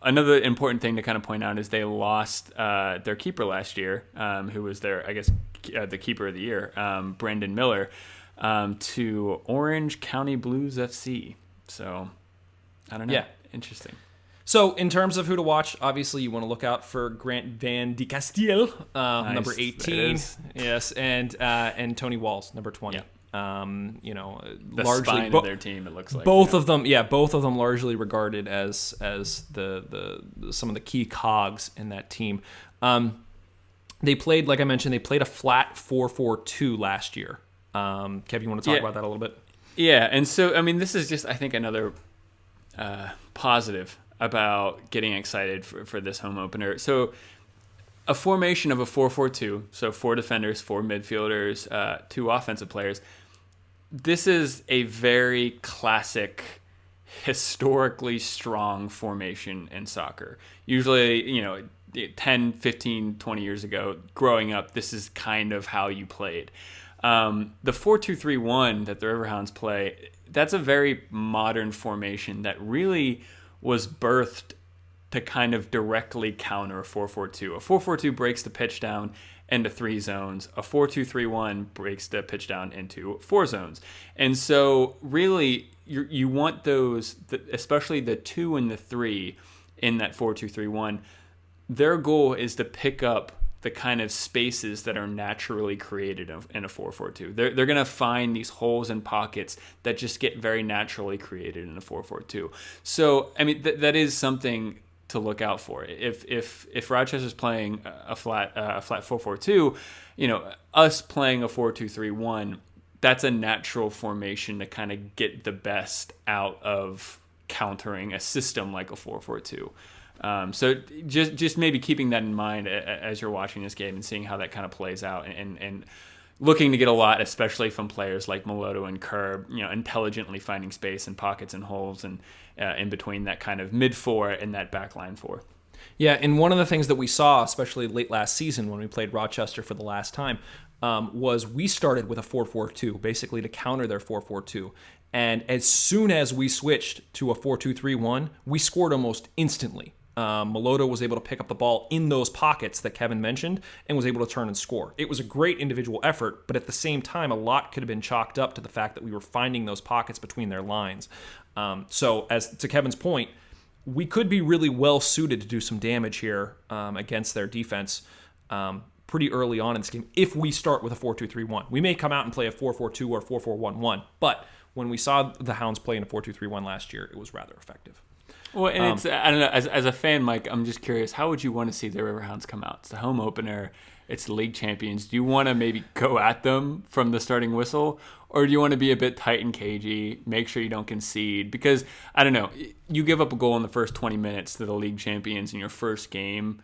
Speaker 4: another important thing to kind of point out is they lost their keeper last year, who was their, I guess, the keeper of the year, Brandon Miller, to Orange County Blues FC. So, I don't know.
Speaker 1: Yeah.
Speaker 4: Interesting.
Speaker 1: So, in terms of who to watch, obviously you want to look out for Grant Van de Castile,
Speaker 4: Nice.
Speaker 1: number 18. Yes, and Tony Walls, number 20.
Speaker 4: Yeah.
Speaker 1: The
Speaker 4: largely spine of their team, it looks like.
Speaker 1: Both of them largely regarded as the some of the key cogs in that team. They played, like I mentioned, a flat 4-4-2 last year. Kev, you want to talk about that a little bit?
Speaker 4: Yeah, and so, I mean, this is just, I think, another positive about getting excited for this home opener. So a formation of a 4-4-2, so 4 defenders, 4 midfielders, 2 offensive players. This is a very classic, historically strong formation in soccer. Usually, 10, 15, 20 years ago, growing up, this is kind of how you played. The 4-2-3-1 that the Riverhounds play, that's a very modern formation that really was birthed to kind of directly counter a 4-4-2. A 4-4-2 breaks the pitch down into 3 zones. A 4-2-3-1 breaks the pitch down into 4 zones. And so really you want those, especially the 2 and the 3 in that 4-2-3-1, their goal is to pick up the kind of spaces that are naturally created in a 4-4-2. They're going to find these holes and pockets that just get very naturally created in a 4-4-2. So, I mean, that is something to look out for. If Rochester's playing a flat 4-4-2, us playing a 4-2-3-1, that's a natural formation to kind of get the best out of countering a system like a 4-4-2. So just maybe keeping that in mind as you're watching this game and seeing how that kind of plays out and looking to get a lot, especially from players like Mulatto and Kerr, intelligently finding space and pockets and holes and in between that kind of mid 4 and that back line 4.
Speaker 1: Yeah, and one of the things that we saw, especially late last season when we played Rochester for the last time, was we started with a 4-4-2, basically to counter their 4-4-2. And as soon as we switched to a 4-2-3-1, we scored almost instantly. Mulatto was able to pick up the ball in those pockets that Kevin mentioned and was able to turn and score. It was a great individual effort, but at the same time, a lot could have been chalked up to the fact that we were finding those pockets between their lines. So as to Kevin's point, we could be really well suited to do some damage here against their defense pretty early on in this game if we start with a 4-2-3-1. We may come out and play a 4-4-2 or 4-4-1-1, but when we saw the Hounds play in a 4-2-3-1 last year, it was rather effective.
Speaker 4: Well, and it's, I don't know, as a fan, Mike, I'm just curious, how would you want to see the Riverhounds come out? It's the home opener, it's the league champions. Do you want to maybe go at them from the starting whistle, or do you want to be a bit tight and cagey, make sure you don't concede? Because, I don't know, you give up a goal in the first 20 minutes to the league champions in your first game,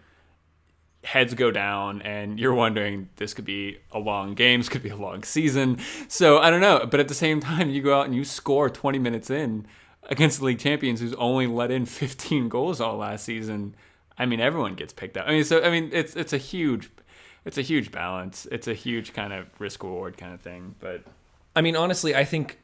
Speaker 4: heads go down, and you're wondering, this could be a long game, this could be a long season. So, I don't know, but at the same time, you go out and you score 20 minutes in, against the league champions who's only let in 15 goals all last season. I mean, everyone gets picked up. It's a huge balance. It's a huge kind of risk reward kind of thing. But
Speaker 1: I mean, honestly, I think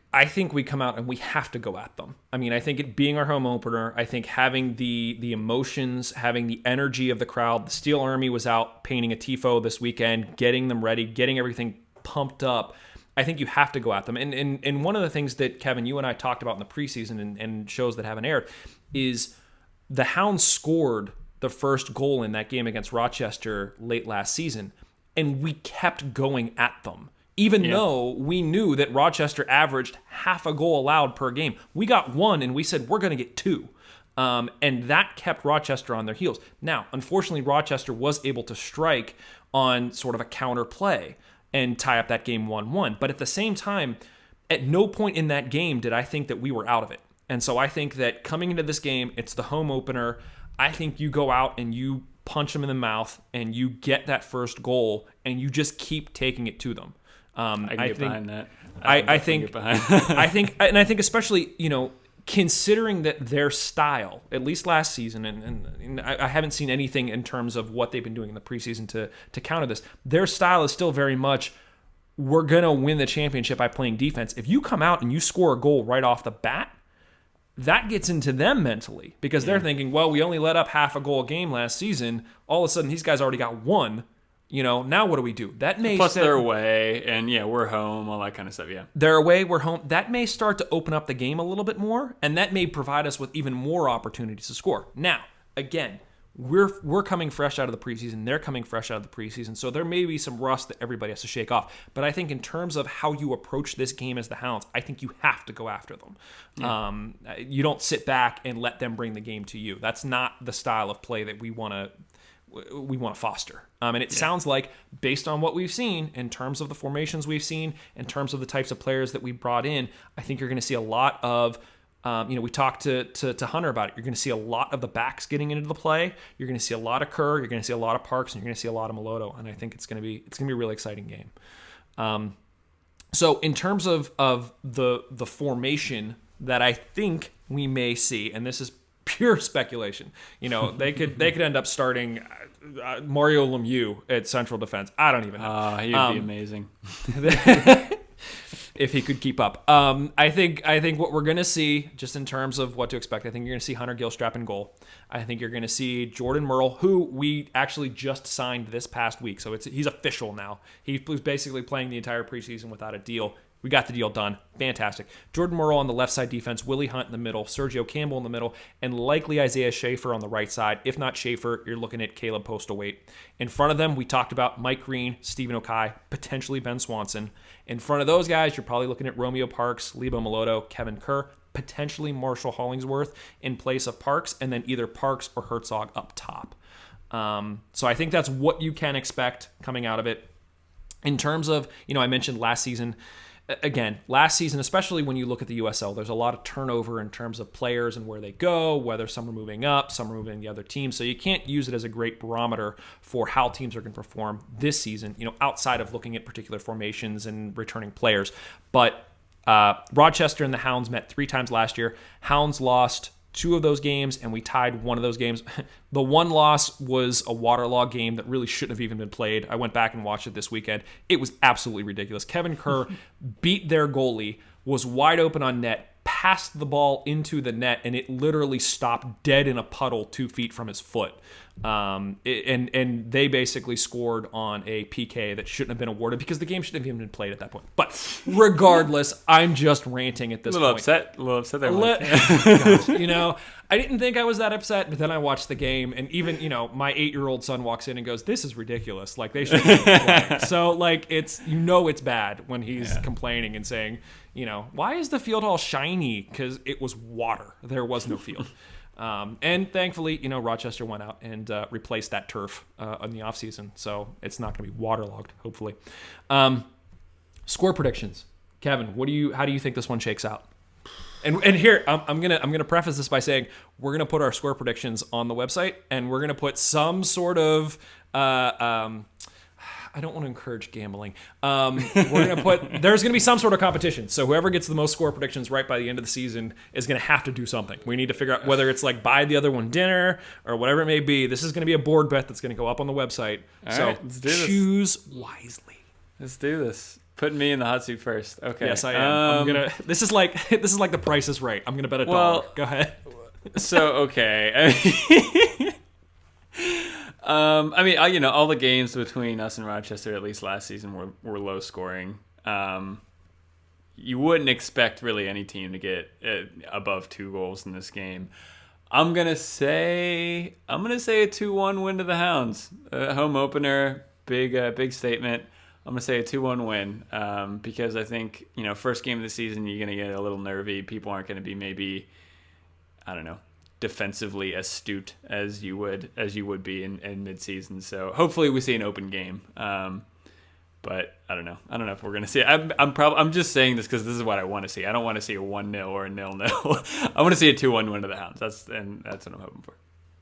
Speaker 1: we come out and we have to go at them. I mean, I think it being our home opener, I think having the emotions, having the energy of the crowd. The Steel Army was out painting a tifo this weekend, getting them ready, getting everything pumped up. I think you have to go at them. And one of the things that, Kevin, you and I talked about in the preseason and shows that haven't aired is the Hounds scored the first goal in that game against Rochester late last season, and we kept going at them. Even though we knew that Rochester averaged half a goal allowed per game. We got 1, and we said, we're going to get 2. And that kept Rochester on their heels. Now, unfortunately, Rochester was able to strike on sort of a counter play and tie up that game 1-1. But at the same time, at no point in that game did I think that we were out of it. And so I think that coming into this game, it's the home opener. I think you go out and you punch them in the mouth, and you get that first goal, and you just keep taking it to them.
Speaker 4: I can get behind that.
Speaker 1: I think especially, considering that their style, at least last season, and I haven't seen anything in terms of what they've been doing in the preseason to counter this. Their style is still very much, we're going to win the championship by playing defense. If you come out and you score a goal right off the bat, that gets into them mentally because they're thinking, well, we only let up half a goal a game last season. All of a sudden, these guys already got one. Now what do we do? That may
Speaker 4: plus they're away, and we're home, all that kind of stuff. Yeah,
Speaker 1: they're away, we're home. That may start to open up the game a little bit more, and that may provide us with even more opportunities to score. Now, again, we're coming fresh out of the preseason. They're coming fresh out of the preseason, so there may be some rust that everybody has to shake off. But I think in terms of how you approach this game as the Hounds, I think you have to go after them. Yeah. You don't sit back and let them bring the game to you. That's not the style of play that we want to foster. And it sounds like, based on what we've seen, in terms of the formations we've seen, in terms of the types of players that we brought in, I think you're going to see a lot of, we talked to Hunter about it. You're going to see a lot of the backs getting into the play. You're going to see a lot of Kerr. You're going to see a lot of Parks, and you're going to see a lot of Mulatto. And I think it's going to be a really exciting game. So in terms of the formation that I think we may see, and this is pure speculation. They could end up starting Mario Lemieux at central defense. I don't even know.
Speaker 4: He would be amazing
Speaker 1: if he could keep up. I think what we're going to see, just in terms of what to expect, I think you're going to see Hunter Gilstrap in goal. I think you're going to see Jordan Merle, who we actually just signed this past week, so he's official now. He was basically playing the entire preseason without a deal. We got the deal done. Fantastic. Jordan Merle on the left side defense, Willie Hunt in the middle, Sergio Campbell in the middle, and likely Isaiah Schaefer on the right side. If not Schaefer, you're looking at Caleb Postlewaite. In front of them, we talked about Mike Green, Stephen Okai, potentially Ben Swanson. In front of those guys, you're probably looking at Romeo Parks, Saliba Mulatto, Kevin Kerr, potentially Marshall Hollingsworth in place of Parks, and then either Parks or Hertzog up top. So I think that's what you can expect coming out of it. In terms of, I mentioned last season, especially when you look at the USL, there's a lot of turnover in terms of players and where they go, whether some are moving up, some are moving to the other team. So you can't use it as a great barometer for how teams are going to perform this season, outside of looking at particular formations and returning players. But Rochester and the Hounds met 3 times last year. Hounds lost 2 of those games, and we tied 1 of those games. The one loss was a waterlogged game that really shouldn't have even been played. I went back and watched it this weekend. It was absolutely ridiculous. Kevin Kerr beat their goalie, was wide open on net, passed the ball into the net, and it literally stopped dead in a puddle 2 feet from his foot. And they basically scored on a PK that shouldn't have been awarded because the game shouldn't have even been played at that point. But regardless, I'm just ranting at this point.
Speaker 4: A little upset there.
Speaker 1: Gosh, I didn't think I was that upset, but then I watched the game, and even, my 8-year-old son walks in and goes, "This is ridiculous. Like, they shouldn't be playing." So, like, it's bad when he's complaining and saying, why is the field all shiny? Because it was water. There was no field. And thankfully, Rochester went out and replaced that turf in the offseason, so it's not going to be waterlogged, hopefully. Score predictions. Kevin, how do you think this one shakes out? And here, I'm gonna preface this by saying we're gonna put our score predictions on the website, and we're gonna put some sort of I don't want to encourage gambling. There's going to be some sort of competition. So whoever gets the most score predictions right by the end of the season is going to have to do something. We need to figure out whether it's like buy the other one dinner or whatever it may be. This is going to be a board bet that's going to go up on the website. So
Speaker 4: let's do this.
Speaker 1: Choose wisely.
Speaker 4: Let's do this. Put me in the hot seat first. Okay.
Speaker 1: Yes, I am. This is like the Price is Right. I'm going to bet $1. Go ahead.
Speaker 4: So okay. All the games between us and Rochester, at least last season, were low scoring. You wouldn't expect really any team to get above 2 goals in this game. I'm gonna say a 2-1 win to the Hounds. Home opener, big statement. I'm gonna say a 2-1 win because I think first game of the season you're gonna get a little nervy. People aren't gonna be maybe, I don't know, defensively astute as you would be in mid-season. So hopefully we see an open game. But I don't know if we're gonna see it. I'm just saying this because this is what I want to see. I don't want to see a 1-0 or a 0-0. I want to see a 2-1 win to the Hounds. That's what I'm hoping for.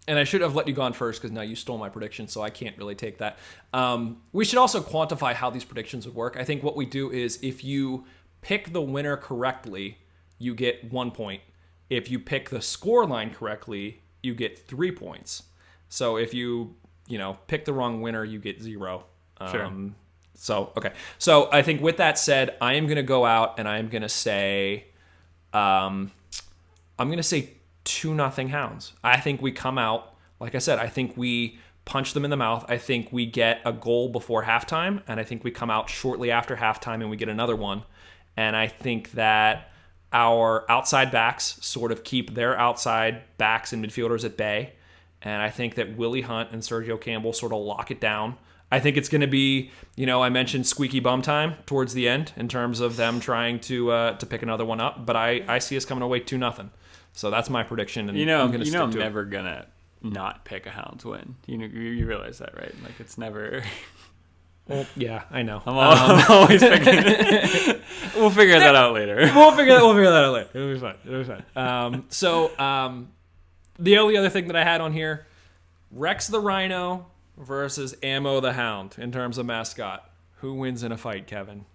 Speaker 1: and I should have let you go on first because now you stole my prediction, so I can't really take that. We should also quantify how these predictions would work. I think what we do is if you pick the winner correctly, you get 1 point. If you pick the score line correctly, you get 3 points. So if you pick the wrong winner, you get 0.
Speaker 4: Sure.
Speaker 1: So, okay. So I think with that said, I am going to go out and I am going to say, 2-0 Hounds. I think we come out, like I said, I think we punch them in the mouth. I think we get a goal before halftime, and I think we come out shortly after halftime and we get another one. And I think that our outside backs sort of keep their outside backs and midfielders at bay. And I think that Willie Hunt and Sergio Campbell sort of lock it down. I think it's going to be, I mentioned squeaky bum time towards the end in terms of them trying to pick another one up. But I see us coming away 2-0. So that's my prediction. And I'm going to stick to
Speaker 4: I'm
Speaker 1: it.
Speaker 4: never going to not pick a Hounds win. You realize that, right? Like, it's never...
Speaker 1: Well, yeah, I know.
Speaker 4: I'm always picking... We'll figure that out later.
Speaker 1: We'll figure that out later. It'll be fine. The only other thing that I had on here, Rex the Rhino versus Ammo the Hound in terms of mascot. Who wins in a fight, Kevin?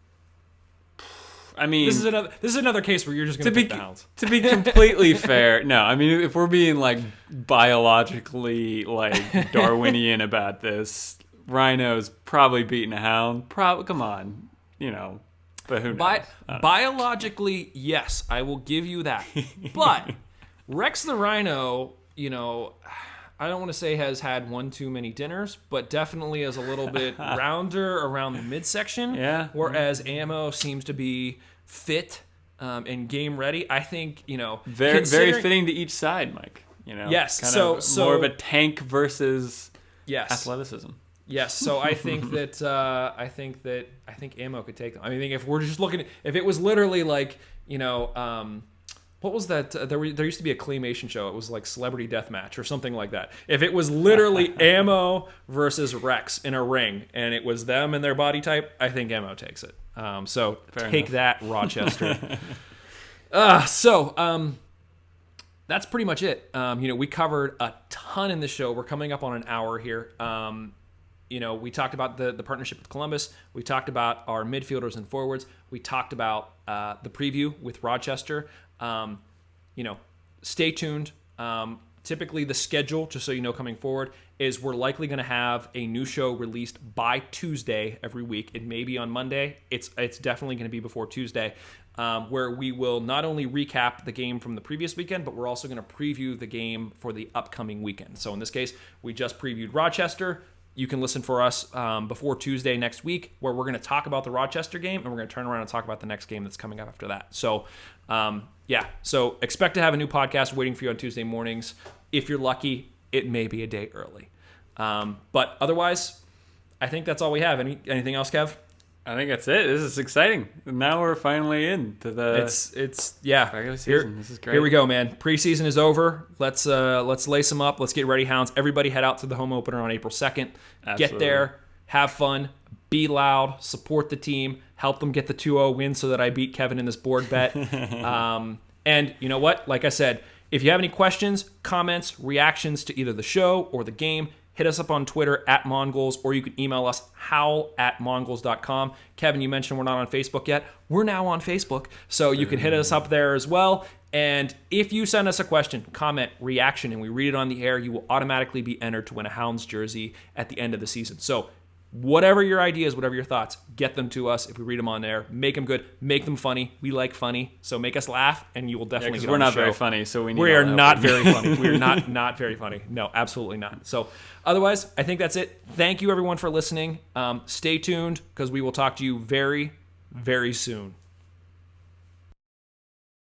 Speaker 4: I mean,
Speaker 1: this is another case where you're just going to pick the Hounds.
Speaker 4: To be completely fair, no. I mean, if we're being like biologically like Darwinian about this, Rhino's probably beating a Hound. Come on, but who knows?
Speaker 1: Biologically, yes, I will give you that. But Rex the Rhino, I don't want to say has had one too many dinners, but definitely is a little bit rounder around the midsection.
Speaker 4: Yeah.
Speaker 1: Whereas Ammo seems to be fit and game ready. I think,
Speaker 4: very fitting to each side, Mike.
Speaker 1: Yes.
Speaker 4: Kind
Speaker 1: So
Speaker 4: of more of a tank versus athleticism.
Speaker 1: Yes. So I think that I think Ammo could take them. I mean, if we're just looking, if it was literally like, what was that? There used to be a claymation show. It was like Celebrity Deathmatch or something like that. If it was literally Ammo versus Rex in a ring and it was them and their body type, I think Ammo takes it. So
Speaker 4: Fair
Speaker 1: take
Speaker 4: enough.
Speaker 1: that, Rochester. That's pretty much it. We covered a ton in the show. We're coming up on an hour here. We talked about the partnership with Columbus. We talked about our midfielders and forwards. We talked about the preview with Rochester. Stay tuned. Typically the schedule, just so you know coming forward, is we're likely going to have a new show released by Tuesday every week. It may be on Monday. It's definitely going to be before Tuesday, where we will not only recap the game from the previous weekend, but we're also going to preview the game for the upcoming weekend. So in this case, we just previewed Rochester. You can listen for us before Tuesday next week, where we're going to talk about the Rochester game, and we're going to turn around and talk about the next game that's coming up after that. So, so expect to have a new podcast waiting for you on Tuesday mornings. If you're lucky, it may be a day early. But otherwise, I think that's all we have. Anything else, Kev?
Speaker 4: I think that's it. This is exciting. Now we're finally into the regular season. This is great.
Speaker 1: Here we go, man. Preseason is over. Let's lace them up. Let's get ready, Hounds. Everybody head out to the home opener on April 2nd.
Speaker 4: Absolutely.
Speaker 1: Get there, have fun, be loud, support the team, help them get the 2-0 win so that I beat Kevin in this board bet. And you know what? Like I said, if you have any questions, comments, reactions to either the show or the game, hit us up on Twitter at Mon Goals, or you can email us howl@mongoals.com. Kevin, you mentioned we're not on Facebook yet. We're now on Facebook, so you can hit us up there as well. And if you send us a question, comment, reaction, and we read it on the air, you will automatically be entered to win a Hounds jersey at the end of the season. So whatever your ideas, whatever your thoughts, get them to us. If we read them on there, make them good, make them funny. We like funny, so make us laugh, and you will definitely get on the show.
Speaker 4: We're not very funny, so
Speaker 1: we are not very funny. We are not very funny. No, absolutely not. So otherwise, I think that's it. Thank you, everyone, for listening. Stay tuned, because we will talk to you very, very soon.